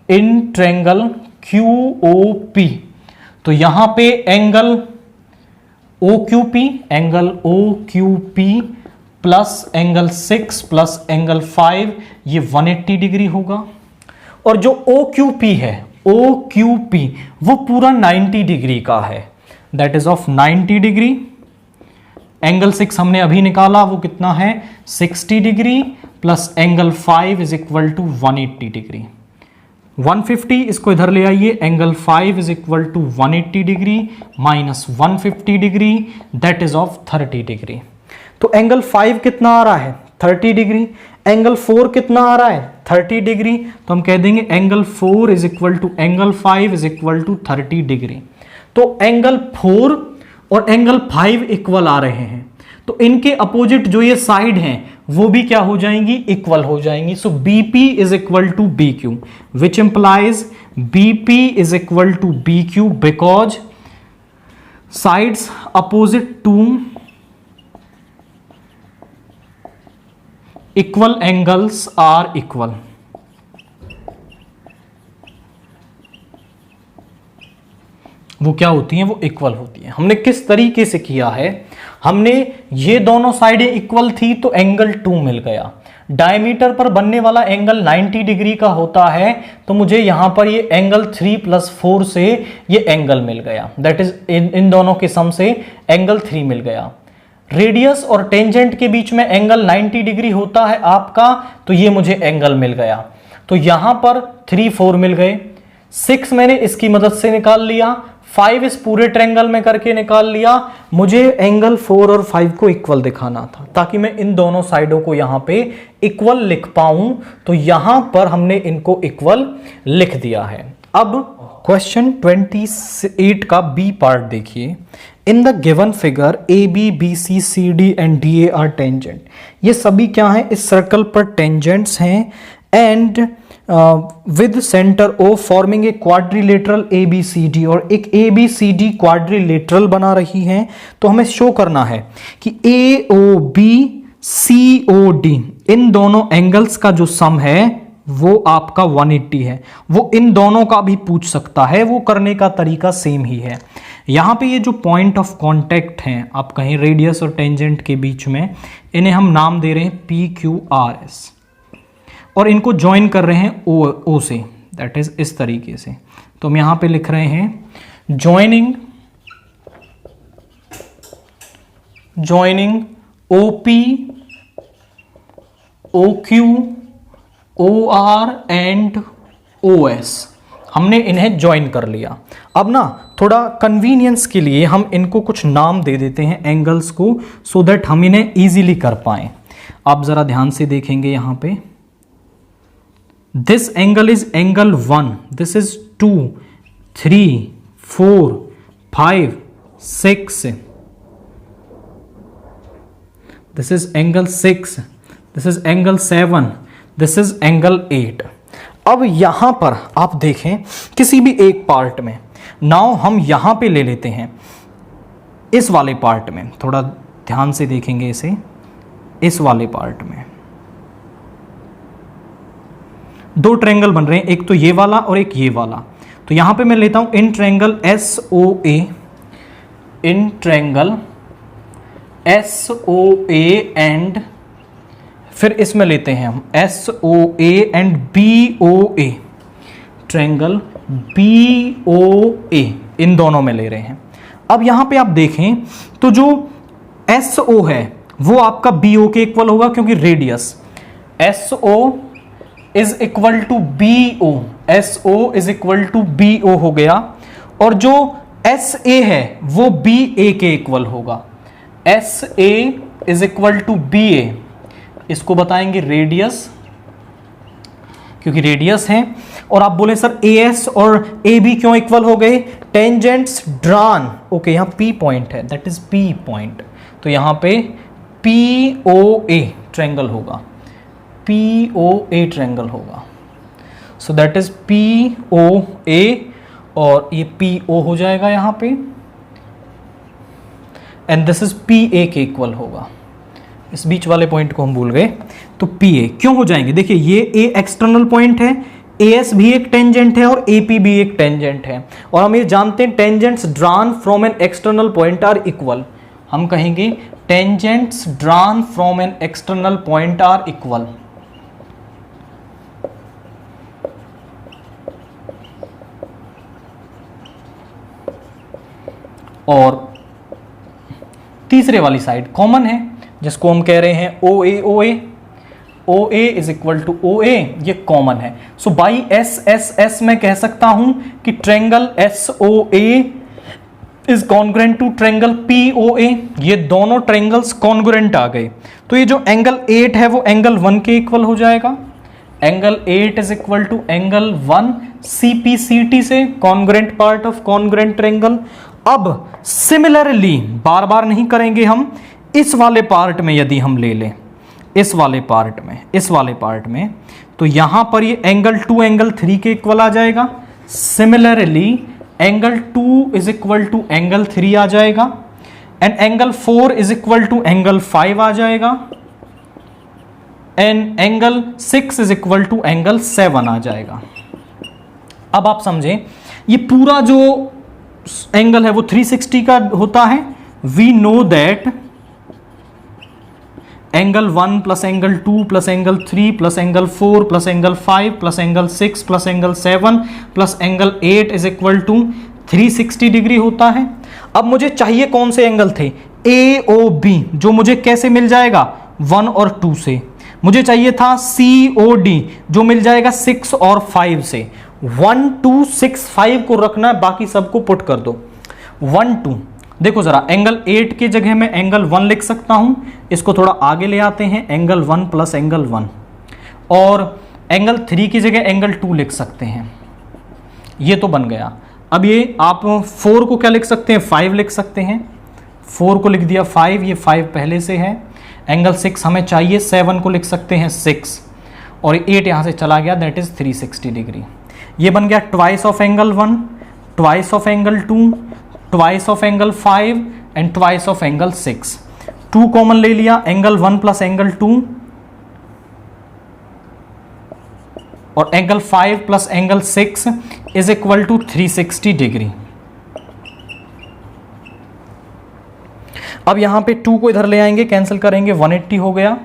इन ट्रायंगल QOP, तो यहां पे angle OQP plus angle 6 plus angle 5, ये 180 डिग्री होगा। और जो OQP है, OQP वो पूरा 90 डिग्री का है, that is of 90 degree. Angle 6 हमने अभी निकाला, वो कितना है 60 degree plus angle 5 is equal to 180 degree. 150 इसको इधर ले आइए, angle 5 is equal to 180 degree minus 150 degree, that is of 30 degree. तो एंगल 5 कितना आ रहा है 30 डिग्री, एंगल 4 कितना आ रहा है 30 डिग्री, तो हम कह देंगे angle 4 is equal to angle 5 is equal to 30 degree. तो एंगल 4 और एंगल 5 इक्वल आ रहे हैं, तो इनके अपोजिट जो ये साइड हैं वो भी क्या हो जाएंगी, इक्वल हो जाएंगी। So BP is equal to BQ which implies BP is equal to BQ because sides opposite to equal angles are equal. वो क्या होती हैं, वो इक्वल होती हैं। हमने किस तरीके से किया है, हमने ये दोनों साइडें इक्वल थी तो एंगल 2 मिल गया। डायमीटर पर बनने वाला एंगल 90 डिग्री का होता है, तो मुझे यहां पर ये एंगल 3 + 4 से ये एंगल मिल गया, दैट इज इन दोनों के सम से एंगल 3 मिल गया। रेडियस और टेंजेंट के बीच में एंगल 90 डिग्री होता है आपका, तो ये मुझे एंगल मिल गया। तो यहां पर 3 4 मिल गए, 6 मैंने इसकी मदद से निकाल लिया, 5 इस पूरे ट्रायंगल में करके निकाल लिया। मुझे एंगल 4 और 5 को इक्वल दिखाना था ताकि मैं इन दोनों साइडों को यहां पे इक्वल लिख पाऊं, तो यहां पर हमने इनको इक्वल लिख दिया है। अब क्वेश्चन 28 का बी पार्ट देखिए। In the given figure AB, BC, CD and DA are tangent. ये सभी क्या हैं, इस सर्कल पर टेंजेंट्स हैं and with centre O forming a quadrilateral ABCD, और एक ABCD क्वाड्रिलेटरल बना रही है। तो हमें शो करना है कि AOB COD इन दोनों एंगल्स का जो सम है वो आपका 180 है। वो इन दोनों का भी पूछ सकता है, वो करने का तरीका सेम ही है। यहाँ पे ये जो पॉइंट ऑफ कांटेक्ट हैं, आप कहें रेडियस और टेंजेंट के बीच में, इन्हें हम नाम दे रहे हैं PQRS, और इनको ज्वाइन कर रहे हैं O से, दैट इज इस तरीके से। तो हम यहां पे लिख रहे हैं joining OP, OQ, OR and OS। हमने इन्हें ज्वाइन कर लिया। अब ना थोड़ा कन्वीनियंस के लिए हम इनको कुछ नाम दे देते हैं एंगल्स को, सो दैट हम इन्हें इजीली कर पाएं। आप जरा ध्यान से देखेंगे यहां पे, this angle is angle 1, this is 2, 3, 4, 5, 6, this is angle 6, this is angle 7, this is angle 8. अब यहां पर आप देखें किसी भी एक पार्ट में, नाउ हम यहां पे ले लेते हैं इस वाले पार्ट में, थोड़ा ध्यान से देखेंगे इसे, इस वाले पार्ट में दो ट्रायंगल बन रहे हैं, एक तो ये वाला और एक ये वाला। तो यहां पे मैं लेता हूं in triangle SOA, in triangle SOA and फिर इसमें लेते हैं हम SOA and BOA, triangle BOA, इन दोनों में ले रहे हैं। अब यहां पे आप देखें तो जो SO है वो आपका BO के इक्वल होगा, क्योंकि radius SO is equal to BO, SO is equal to BO हो गया, और जो SA है वो BA के इक्वल होगा, SA is equal to BA, इसको बताएंगे रेडियस, क्योंकि रेडियस है। और आप बोले सर AS और AB क्यों इक्वल हो गए? टेंजेंट्स ड्रॉन, ओके, यहां P पॉइंट है, दैट इज P पॉइंट, तो यहां पे POA ट्रायंगल होगा, POA ट्रायंगल होगा, सो दैट इज POA, और ये PO हो जाएगा यहां पे, एंड दिस इज PA के इक्वल होगा। इस बीच वाले पॉइंट को हम भूल गए, तो PA क्यों हो जाएंगे? देखिए ये A एक्सटर्नल पॉइंट है, AS भी एक टेंजेंट है और AP भी एक टेंजेंट है, और हम ये जानते हैं tangents drawn from an external point are equal, हम कहेंगे tangents drawn from an external point are equal. और तीसरे वाली साइड कॉमन है, जिसको हम कह रहे हैं OA, OA is equal to OA, ये कॉमन है। सो बाई SSS मैं कह सकता हूं कि triangle SOA is congruent to triangle POA, ये दोनों ट्रायंगल्स कॉन्ग्रुएंट आ गए। तो ये जो एंगल 8 है वो एंगल 1 के इक्वल हो जाएगा, angle 8 is equal to angle 1 CPCT से, congruent part of congruent triangle. अब सिमिलरली बार बार नहीं करेंगे हम, इस वाले पार्ट में यदि हम ले लें, इस वाले पार्ट में, तो यहां पर ये एंगल 2 एंगल 3 के इक्वल आ जाएगा। Similarly angle 2 is equal to angle 3 आ जाएगा, and angle 4 is equal to angle 5 आ जाएगा, and angle 6 is equal to angle 7 आ जाएगा। अब आप समझें, ये पूरा जो एंगल है वो 360 का होता है। We know that angle 1 plus angle 2 plus angle 3 plus angle 4 plus angle 5 plus angle 6 plus angle 7 plus angle 8 is equal to 360 degree होता है। अब मुझे चाहिए कौन से एंगल थे? AOB, जो मुझे कैसे मिल जाएगा? 1 और 2 से। मुझे चाहिए था COD, जो मिल जाएगा 6 और 5 से। 1 2 6 5 को रखना है, बाकी सबको पुट कर दो। 1 2, देखो जरा, एंगल 8 की जगह मैं एंगल 1 लिख सकता हूं, इसको थोड़ा आगे ले आते हैं, एंगल 1 प्लस एंगल 1, और एंगल 3 की जगह एंगल 2 लिख सकते हैं, ये तो बन गया। अब ये आप 4 को क्या लिख सकते हैं? 5 लिख सकते हैं, 4 को लिख दिया 5, ये 5 पहले से है। एंगल 6 हमें चाहिए, 7 को लिख सकते हैं 6, और 8 यहां से चला गया, दैट इज 360 डिग्री। ये बन गया twice of angle 1, twice of angle 2, twice of angle 5 and twice of angle 6। 2 common ले लिया, एंगल 1 प्लस एंगल 2, और angle 5 plus angle 6 is equal to 360 degree. अब यहां पे 2 को इधर ले आएंगे, कैंसिल करेंगे, 180 हो गया।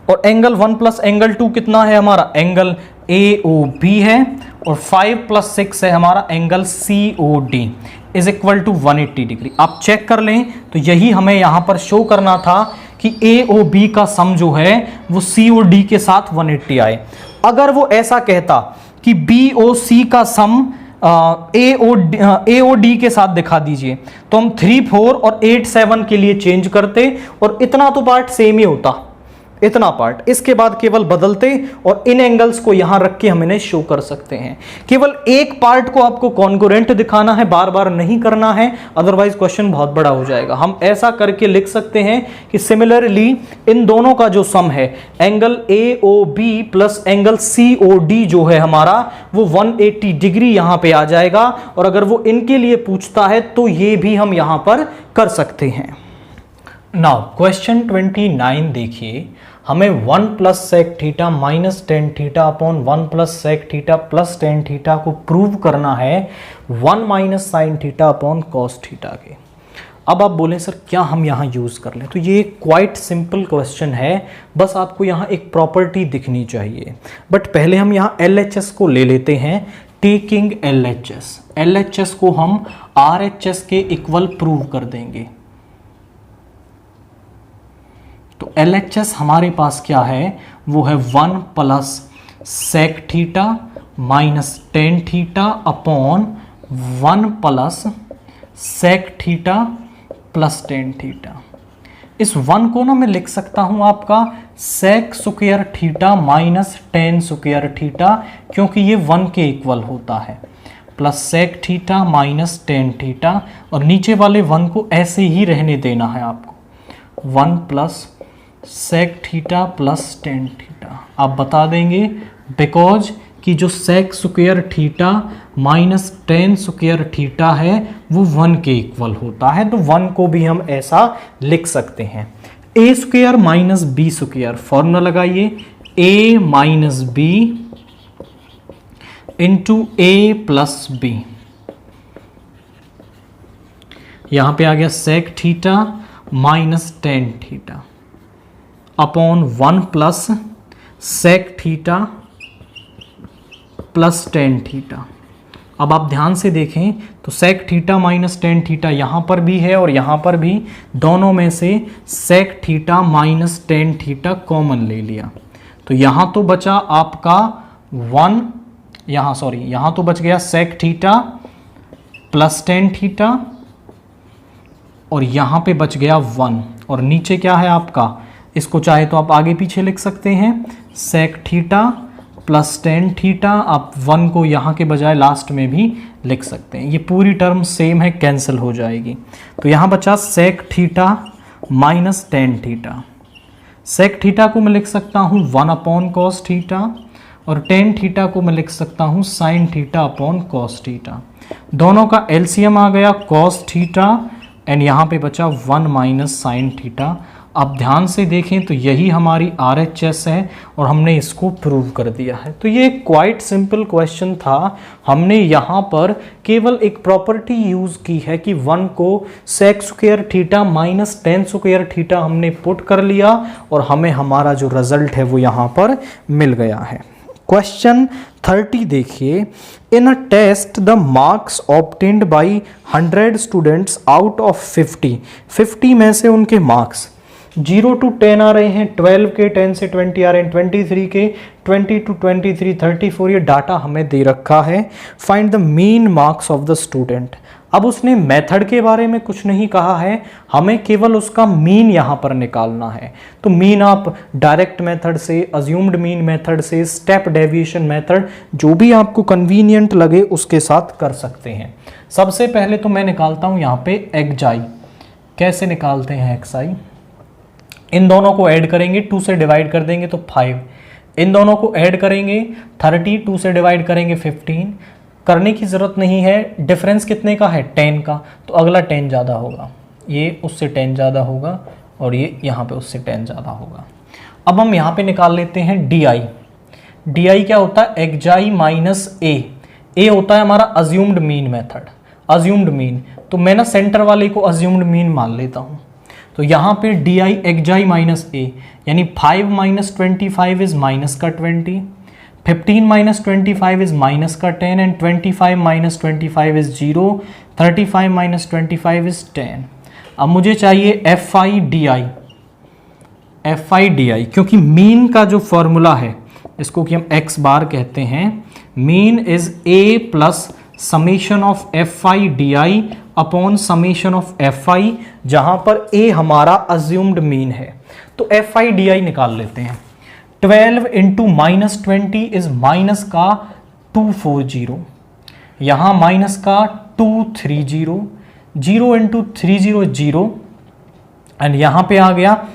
और एंगल 1 प्लस एंगल 2 कितना है हमारा? एंगल AOB है, और 5 प्लस 6 है हमारा angle COD is equal to 180 degree. आप चेक कर लें, तो यही हमें यहां पर शो करना था कि AOB का सम जो है वो COD के साथ 180 आए। अगर वो ऐसा कहता कि BOC का सम AOD के साथ दिखा दीजिए, तो हम 3 4 और 8 7 के लिए चेंज करते, और इतना तो पार्ट सेम ही होता, इतना पार्ट, इसके बाद केवल बदलते और इन एंगल्स को यहां रख के हम इन्हें शो कर सकते हैं। केवल एक पार्ट को आपको कॉन्ग्रुएंट दिखाना है, बार बार नहीं करना है, अदरवाइज क्वेश्चन बहुत बड़ा हो जाएगा। हम ऐसा करके लिख सकते हैं कि सिमिलरली इन दोनों का जो सम है angle AOB plus angle COD जो है हमारा वो 180 डिग्री यहां पे आ जाएगा। और अगर वो इनके लिए पूछता है तो ये भी हम यहां पर कर सकते हैं। नाउ क्वेश्चन 29 देखिए, हमें 1 plus sec theta minus tan theta upon 1 plus sec theta plus tan theta को प्रूव करना है 1 minus sine theta upon cos theta के। अब आप बोलें सर क्या हम यहाँ यूज़ कर लें, तो ये क्वाइट सिंपल क्वेश्चन है, बस आपको यहाँ एक प्रॉपर्टी दिखनी चाहिए। बट पहले हम यहाँ LHS को ले लेते हैं, टेकिंग LHS को हम RHS के इक्वल प्रूव कर देंगे। तो LHS हमारे पास क्या है, वो है 1 plus sec theta minus tan theta upon 1 plus sec theta plus tan theta. इस 1 को ना मैं लिख सकता हूं आपका sec square theta minus tan square theta, क्योंकि ये 1 के इक्वल होता है, plus sec theta minus tan theta, और नीचे वाले 1 को ऐसे ही रहने देना है आपको, 1 plus sec theta plus tan theta. आप बता देंगे बिकॉज कि जो sec square theta minus tan square theta है वो 1 के इक्वल होता है, तो 1 को भी हम ऐसा लिख सकते हैं। A square minus B square, formula लगाइए, a minus B into A plus B. यहां पे आ गया sec theta minus tan theta upon 1 plus sec theta plus tan theta. अब आप ध्यान से देखें तो sec theta minus tan theta यहाँ पर भी है और यहाँ पर भी, दोनों में से sec theta minus tan theta common ले लिया, तो यहाँ तो बचा आपका 1, यहाँ तो बच गया sec theta plus tan theta, और यहाँ पे बच गया 1, और नीचे क्या है आपका, इसको चाहे तो आप आगे पीछे लिख सकते हैं, sec theta plus tan theta, आप 1 को यहाँ के बजाय लास्ट में भी लिख सकते हैं। ये पूरी टर्म सेम है, कैंसिल हो जाएगी, तो यहाँ बचा sec theta minus tan theta. Sec theta को मैं लिख सकता हूँ 1 अपॉन कॉस थीटा, और टेन थीटा को मैं लिख सकता हूँ sine theta upon cos theta. दोनों का एलसीएम आ गया कॉस थीटा, एंड यहाँ पे बचा 1 माइनस साइन थीटा। आप ध्यान से देखें तो यही हमारी RHS है और हमने इसको प्रूव कर दिया है। तो ये क्वाइट सिंपल क्वेश्चन था। हमने यहाँ पर केवल एक प्रॉपर्टी यूज़ की है कि 1 को sec square theta minus tan square theta हमने पुट कर लिया और हमें हमारा जो रिजल्ट है वो यहाँ पर मिल गया है। क्वेश्चन 30 देखिए, in a test the marks obtained by 100 students out of 50 में से उनके मार्क्स 0 to 10 आ रहे हैं, 12 के 10 से 20 आ रहे हैं, 23 के 20 to 23, 34, ये डाटा हमें दे रखा है। Find the mean marks of the student. अब उसने मेथड के बारे में कुछ नहीं कहा है, हमें केवल उसका मीन यहाँ पर निकालना है। तो मीन आप डायरेक्ट मेथड से, अज्यूम्ड मीन मेथड से, स्टेप डेविएशन मेथड, जो भी आपको कन्वीनियंट लगे उसके साथ कर सकते हैं। सबसे पहले तो मैं निकालता हूँ यहाँ पे एक्सआई। कैसे निकालते हैं एक्सआई? इन दोनों को ऐड करेंगे, 2 से डिवाइड कर देंगे तो 5, इन दोनों को ऐड करेंगे 30, 2 से डिवाइड करेंगे 15, करने की ज़रूरत नहीं है। डिफरेंस कितने का है? 10 का, तो अगला 10 ज़्यादा होगा, ये उससे 10 ज़्यादा होगा और ये यहाँ पे उससे 10 ज़्यादा होगा। अब हम यहाँ पे निकाल लेते हैं डी आई क्या होता है? एक्सआई माइनस ए होता है हमारा assumed mean method, assumed mean. तो मैं ना सेंटर वाले को अज्यूम्ड मीन मान लेता हूँ, तो यहाँ पे डी आई एक्सआई माइनस ए, यानी 5 माइनस 25 इज माइनस का 20, 15 माइनस 25 इज माइनस का 10, and 25 minus 25 is 0, 35 minus 25 is 10। अब मुझे चाहिए एफ आई डी आई, क्योंकि मीन का जो फॉर्मूला है, इसको कि हम एक्स बार कहते हैं, mean is a plus summation of F I D I upon summation of F I, जहां पर ए हमारा अज्यूम्ड मीन है। तो एफ आई डी आई निकाल लेते हैं। 12 इंटू माइनस 20 इज माइनस का 240, यहां माइनस का 230, 0 इंटू 30 0, एंड यहां पे आ गया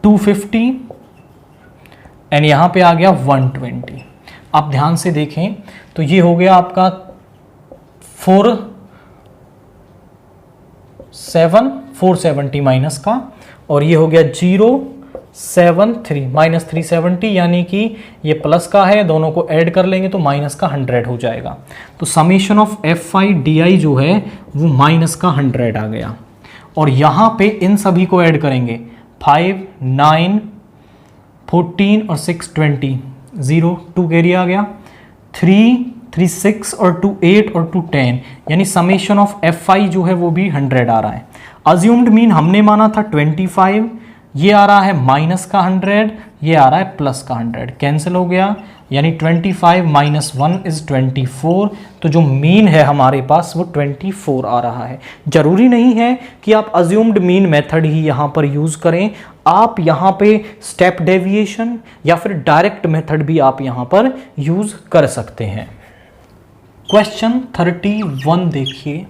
250 एंड यहां पे आ गया 120। आप ध्यान से देखें तो ये हो गया आपका 470 माइनस का, और ये हो गया 073 माइनस 370, यानी कि ये प्लस का है, दोनों को ऐड कर लेंगे तो माइनस का 100 हो जाएगा। तो summation of F I D I जो है वो माइनस का 100 आ गया। और यहाँ पे इन सभी को ऐड करेंगे, 5 9 14 और 6 20, 0 2 कैरी आ गया, 3 3 6 और 2 8 और 2 10, यानी समेशन ऑफ एफ आई जो है वो भी 100 आ रहा है। अज्यूम्ड मीन हमने माना था 25, ये आ रहा है माइनस का 100, ये आ रहा है प्लस का 100, कैंसिल हो गया, यानी 25 माइनस 1 इज 24। तो जो मीन है हमारे पास वो 24 आ रहा है। जरूरी नहीं है कि आप अज्यूम्ड मीन मेथड ही यहाँ पर यूज करें, आप यहाँ पे स्टेप डेविएशन या फिर डायरेक्ट मेथड भी आप यहाँ पर यूज कर सकते हैं। क्वेश्चन 31 देखिए।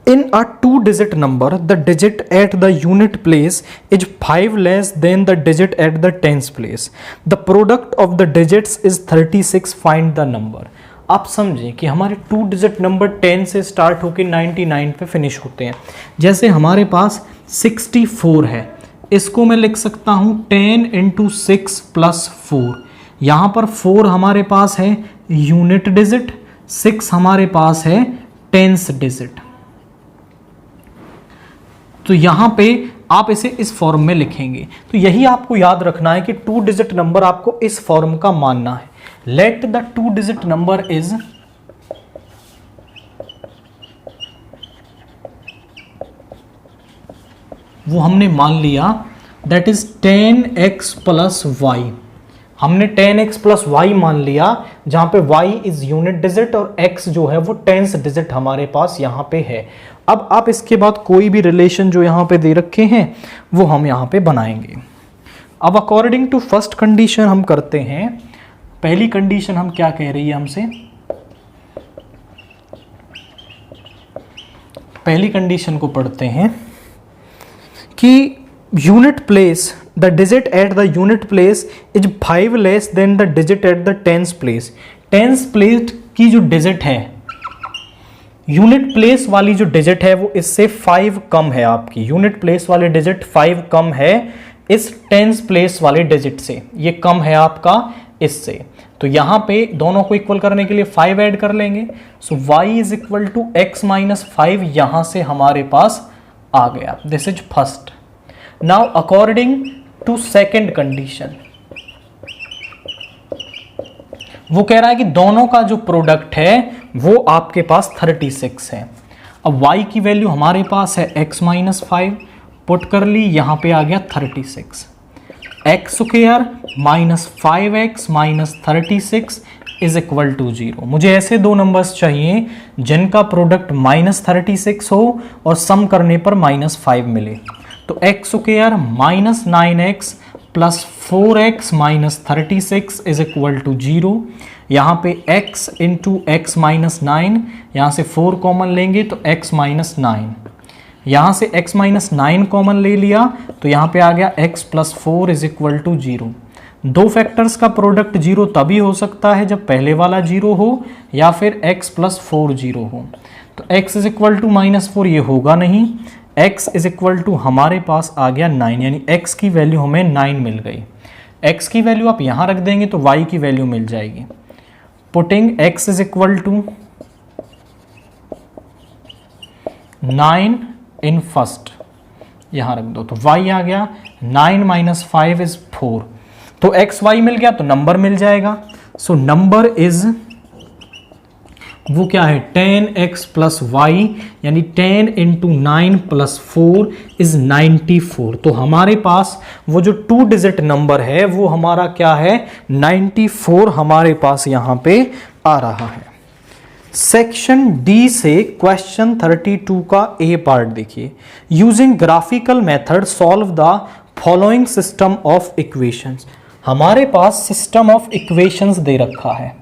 In a 2-digit number, the digit at the unit place is 5 less than the digit at the tens place. The product of the digits is 36. Find the number. आप समझें कि हमारे 2-digit नंबर 10 से start होकर 99 पे finish होते हैं। जैसे हमारे पास 64 है, इसको मैं लिख सकता हूँ 10 इंटू 6 प्लस 4। यहाँ पर 4 हमारे पास है यूनिट डिजिट, 6 हमारे पास है टेंस डिजिट। तो यहां पे आप इसे इस फॉर्म में लिखेंगे। तो यही आपको याद रखना है कि 2-digit नंबर आपको इस फॉर्म का मानना है। Let the 2-digit number is वो हमने मान लिया that is 10x plus Y. हमने 10x प्लस वाई मान लिया, जहां पे y इज यूनिट डिजिट और x जो है वो टेंस डिजिट हमारे पास यहां पे है। अब आप इसके बाद कोई भी रिलेशन जो यहां पे दे रखे हैं वो हम यहां पे बनाएंगे। अब अकॉर्डिंग टू फर्स्ट कंडीशन हम करते हैं। पहली कंडीशन हम क्या कह रही है हमसे, पहली कंडीशन को पढ़ते हैं कि unit place, the digit at the unit place is 5 less than the digit at the tens place. Tens place की जो डिजिट है, यूनिट प्लेस वाली जो डिजिट है वो इससे 5 कम है। आपकी यूनिट प्लेस वाली डिजिट 5 कम है इस टेंस प्लेस वाले डिजिट से, ये कम है आपका इससे। तो यहां पे दोनों को इक्वल करने के लिए 5 ऐड कर लेंगे। So y is equal to x minus 5 यहां से हमारे पास आ गया। This is first. Now according to second condition, वो कह रहा है कि दोनों का जो प्रोडक्ट है वो आपके पास 36 है। अब y की वैल्यू हमारे पास है x माइनस 5, पुट कर ली, यहां पे आ गया 36। X square minus 5x minus 36 is equal to 0। मुझे ऐसे दो नंबर्स चाहिए जिनका प्रोडक्ट माइनस 36 हो और सम करने पर माइनस 5 मिले। तो x square minus 9x plus 4x minus 36 is equal to 0। यहाँ पे x इंटू एक्स माइनस 9, यहाँ से 4 कॉमन लेंगे तो x माइनस 9, यहाँ से x माइनस 9 कॉमन ले लिया तो यहाँ पे आ गया x plus 4 is equal to 0। दो फैक्टर्स का प्रोडक्ट 0 तभी हो सकता है जब पहले वाला 0 हो या फिर x प्लस 4 0 हो। तो x is equal to minus 4 ये होगा नहीं, x इज इक्वल टू हमारे पास आ गया 9, यानी x की वैल्यू हमें 9 मिल गई। x की वैल्यू आप यहाँ रख देंगे तो y की वैल्यू मिल जाएगी। Putting x is equal to 9 in first, यहां रख दो तो y आ गया 9 माइनस 5 इज 4। तो x y मिल गया तो नंबर मिल जाएगा। सो नंबर इज वो क्या है 10x प्लस वाई, यानी 10 इंटू 9 प्लस 4 इज 94। तो हमारे पास वो जो 2 डिजिट नंबर है वो हमारा क्या है 94 हमारे पास यहां पे आ रहा है। सेक्शन डी से क्वेश्चन 32 का ए पार्ट देखिए। Using graphical method solve the following system of equations. हमारे पास सिस्टम ऑफ इक्वेशंस दे रखा है।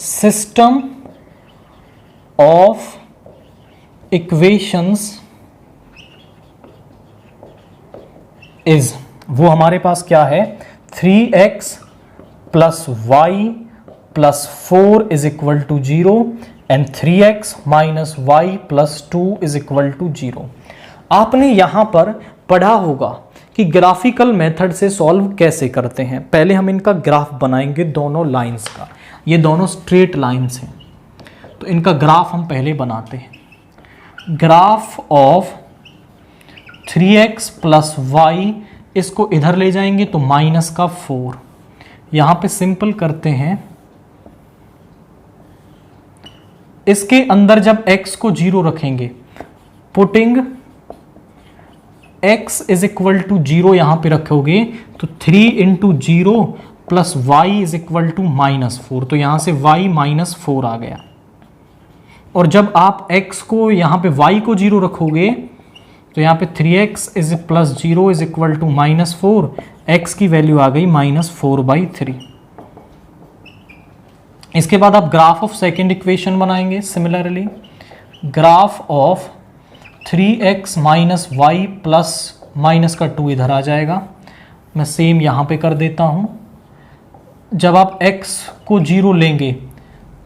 सिस्टम ऑफ इक्वेशंस इज, वो हमारे पास क्या है, 3x plus y plus 4 is equal to 0 and 3x minus y plus 2 is equal to 0। आपने यहां पर पढ़ा होगा कि ग्राफिकल मेथड से सॉल्व कैसे करते हैं। पहले हम इनका ग्राफ बनाएंगे दोनों लाइंस का। ये दोनों स्ट्रेट लाइंस हैं, तो इनका ग्राफ हम पहले बनाते हैं। Graph of 3x plus Y, इसको इधर ले जाएंगे तो माइनस का 4। यहां पे सिंपल करते हैं। इसके अंदर जब x को 0 रखेंगे, putting x is equal to 0 यहां पे रखोगे तो 3 into 0 plus y is equal to -4, तो यहां से y -4 आ गया। और जब आप x को यहां पे y को 0 रखोगे तो यहां पे 3x is plus 0 is equal to -4, x की वैल्यू आ गई -4/3। इसके बाद आप ग्राफ ऑफ सेकेंड इक्वेशन बनाएंगे। Similarly graph of 3x minus y plus minus का 2 इधर आ जाएगा। मैं सेम यहाँ पे कर देता हूँ। जब आप x को 0 लेंगे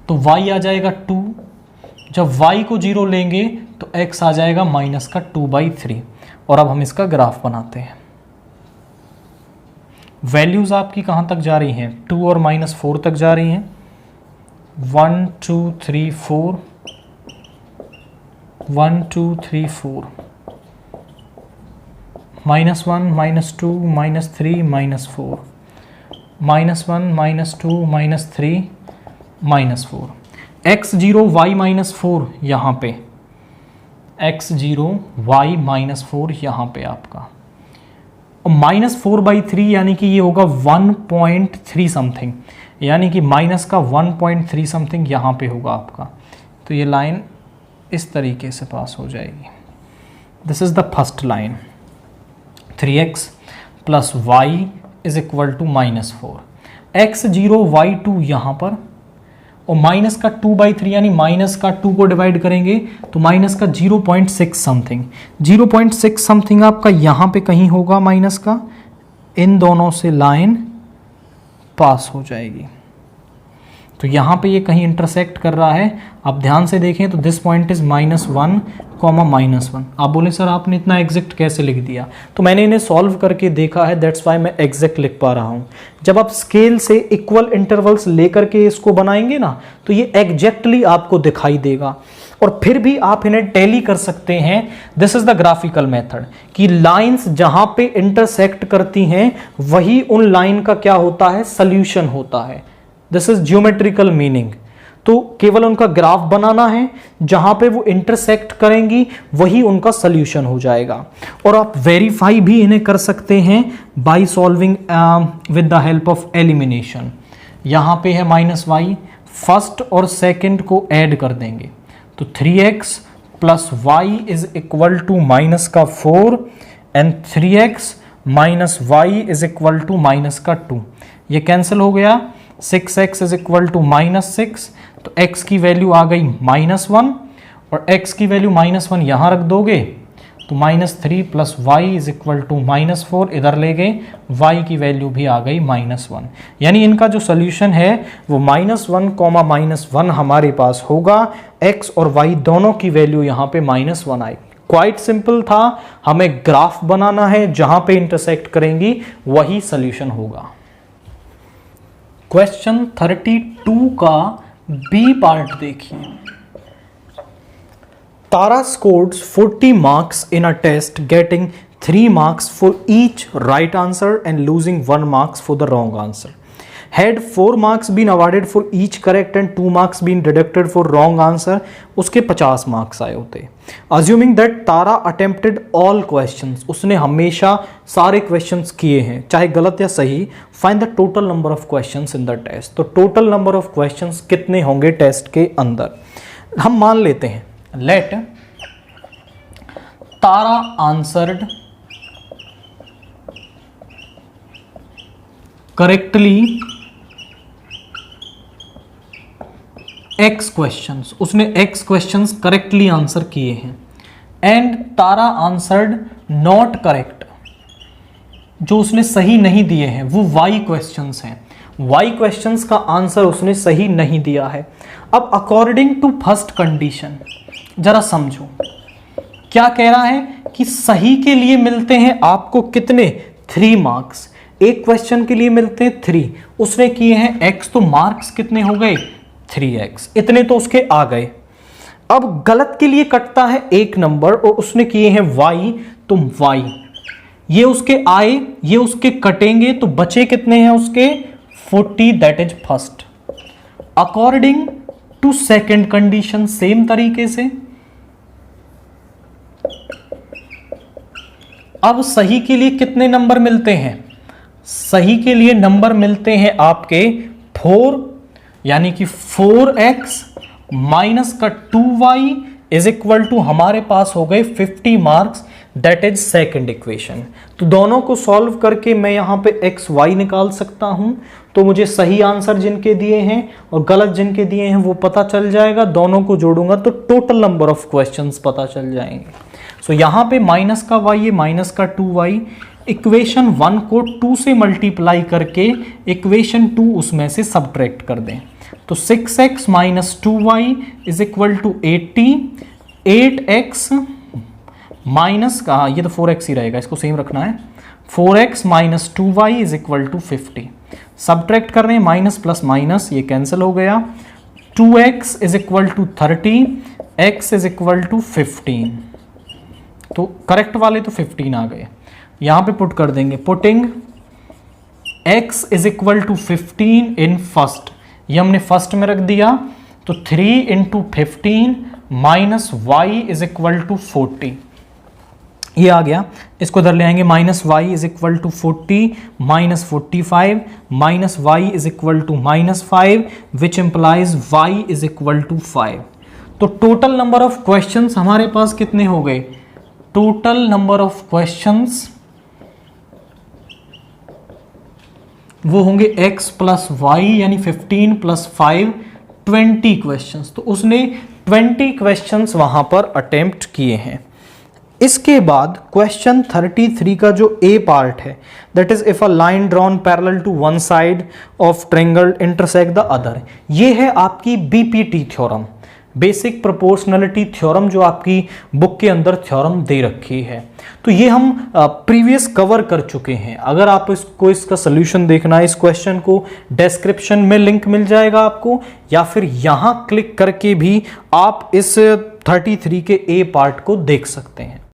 तो y आ जाएगा 2, जब y को 0 लेंगे तो x आ जाएगा माइनस का 2/3। और अब हम इसका ग्राफ बनाते हैं। वैल्यूज आपकी कहाँ तक जा रही हैं, 2 और -4 तक जा रही हैं। 1 2 3 4, 1 2 3 4, -1 -2 -3 -4, -1 -2 -3 -4, x0 y -4 यहाँ पे, x0 y -4 यहाँ पे आपका, और -4/3 यानी कि ये होगा 1.3 समथिंग, यानी कि माइनस का 1.3 समथिंग यहाँ पे होगा आपका। तो ये लाइन इस तरीके से पास हो जाएगी। This is the first line. 3x plus y is equal to -4, x0 y2 यहाँ पर, और माइनस का 2/3 यानी माइनस का 2 को डिवाइड करेंगे तो माइनस का 0.6 समथिंग, 0.6 समथिंग आपका यहाँ पे कहीं होगा माइनस का। इन दोनों से लाइन पास हो जाएगी। तो यहाँ पे ये कहीं इंटरसेक्ट कर रहा है। आप ध्यान से देखें तो दिस पॉइंट इज -1, -1। आप बोले सर आपने इतना एग्जैक्ट कैसे लिख दिया, तो मैंने इन्हें सॉल्व करके देखा है, दैट्स वाई मैं एग्जैक्ट लिख पा रहा हूँ। जब आप स्केल से इक्वल इंटरवल्स लेकर के इसको बनाएंगे ना तो ये एग्जैक्टली आपको दिखाई देगा। और फिर भी आप इन्हें टैली कर सकते हैं। This is the graphical method कि लाइंस जहां पे इंटरसेक्ट करती हैं वही उन लाइन का क्या होता है, सोल्यूशन होता है। This is geometrical meaning. तो केवल उनका ग्राफ बनाना है, जहां पे वो इंटरसेक्ट करेंगी वही उनका सोल्यूशन हो जाएगा। और आप वेरीफाई भी इन्हें कर सकते हैं by solving with the help of elimination. यहां पे है -y, फर्स्ट और सेकंड को ऐड कर देंगे तो 3x plus y is equal to -4 and 3x minus y is equal to -2। ये कैंसिल हो गया। 6x इज इक्वल टू -6, तो x की वैल्यू आ गई -1, और x की वैल्यू -1 यहाँ रख दोगे तो -3 plus y is equal to -4, इधर ले गए y की वैल्यू भी आ गई -1। यानी इनका जो सोल्यूशन है वो -1, -1 हमारे पास होगा। x और y दोनों की वैल्यू यहाँ पे -1 आई। क्वाइट सिंपल था। हमें ग्राफ बनाना है, जहां पे इंटरसेक्ट करेंगी वही सोल्यूशन होगा। क्वेश्चन 32 का बी पार्ट देखिए। Tara scored 40 marks in a test, getting 3 marks for each right answer and losing 1 marks for the wrong answer. Had 4 marks been awarded for each correct and 2 marks been deducted for wrong answer, उसके 50 marks आए होते। Assuming that Tara attempted all questions, उसने हमेशा सारे questions किए हैं चाहे गलत या सही, find the total number of questions in the test. तो टोटल नंबर ऑफ क्वेश्चंस कितने होंगे टेस्ट के अंदर। हम मान लेते हैं let Tara answered correctly x questions, उसने x क्वेश्चंस करेक्टली आंसर किए हैं, and Tara answered not correct, जो उसने सही नहीं दिए हैं वो y क्वेश्चंस हैं, y क्वेश्चंस का आंसर उसने सही नहीं दिया है। अब अकॉर्डिंग टू फर्स्ट कंडीशन जरा समझो, क्या कह रहा है कि सही के लिए मिलते हैं आपको कितने 3 मार्क्स, एक क्वेश्चन के लिए मिलते हैं 3, उसने किए हैं x, तो मार्क्स कितने हो गए 3x, इतने तो उसके आ गए। अब गलत के लिए कटता है एक नंबर और उसने किए हैं y, तो y ये उसके आए, ये उसके कटेंगे, तो बचे कितने हैं उसके 40, that is first. According to second condition same तरीके से अब सही के लिए कितने नंबर मिलते हैं, सही के लिए नंबर मिलते हैं आपके 4, यानी कि 4x माइनस का 2y इज इक्वल टू हमारे पास हो गए 50 marks, that is second equation. तो दोनों को सॉल्व करके मैं यहां पे x y निकाल सकता हूं, तो मुझे सही आंसर जिनके दिए हैं और गलत जिनके दिए हैं वो पता चल जाएगा, दोनों को जोड़ूंगा तो टोटल नंबर ऑफ क्वेश्चंस पता चल जाएंगे। सो यहां पे माइनस का y है, माइनस का 2y, इक्वेशन 1 को 2 से मल्टीप्लाई करके इक्वेशन 2 उसमें से सब्ट्रैक्ट कर दें, तो 6x minus 2y is equal to 80, 8x minus का, ये तो 4x ही रहेगा, इसको सेम रखना है, 4x minus 2y is equal to 50, subtract कर रहे हैं, माइनस प्लस माइनस ये कैंसिल हो गया, 2x is equal to 30, x is equal to 15, तो करेक्ट वाले तो 15 आ गए, यहां पे पुट कर देंगे, putting x is equal to 15 in first, ये हमने फर्स्ट में रख दिया, तो 3 into 15 minus y is equal to 40, ये आ गया, इसको इधर ले आएंगे, minus y is equal to 40 minus 45 minus y is equal to minus 5 which implies y is equal to 5। तो टोटल नंबर ऑफ क्वेश्चंस हमारे पास कितने हो गए, टोटल नंबर ऑफ क्वेश्चंस वो होंगे x प्लस वाई यानी 15 प्लस 5 20 क्वेश्चंस, तो उसने 20 क्वेश्चंस वहां पर अटेम्प्ट किए हैं। इसके बाद क्वेश्चन 33 का जो ए पार्ट है, that is if a line drawn parallel to one side of triangle intersect the other, ये है आपकी BPT theorem, basic proportionality theorem, जो आपकी बुक के अंदर थ्योरम दे रखी है। तो ये हम प्रीवियस कवर कर चुके हैं, अगर आप इसको इसका सोल्यूशन देखना है इस क्वेश्चन को, डिस्क्रिप्शन में लिंक मिल जाएगा आपको, या फिर यहां क्लिक करके भी आप इस 33 के ए पार्ट को देख सकते हैं।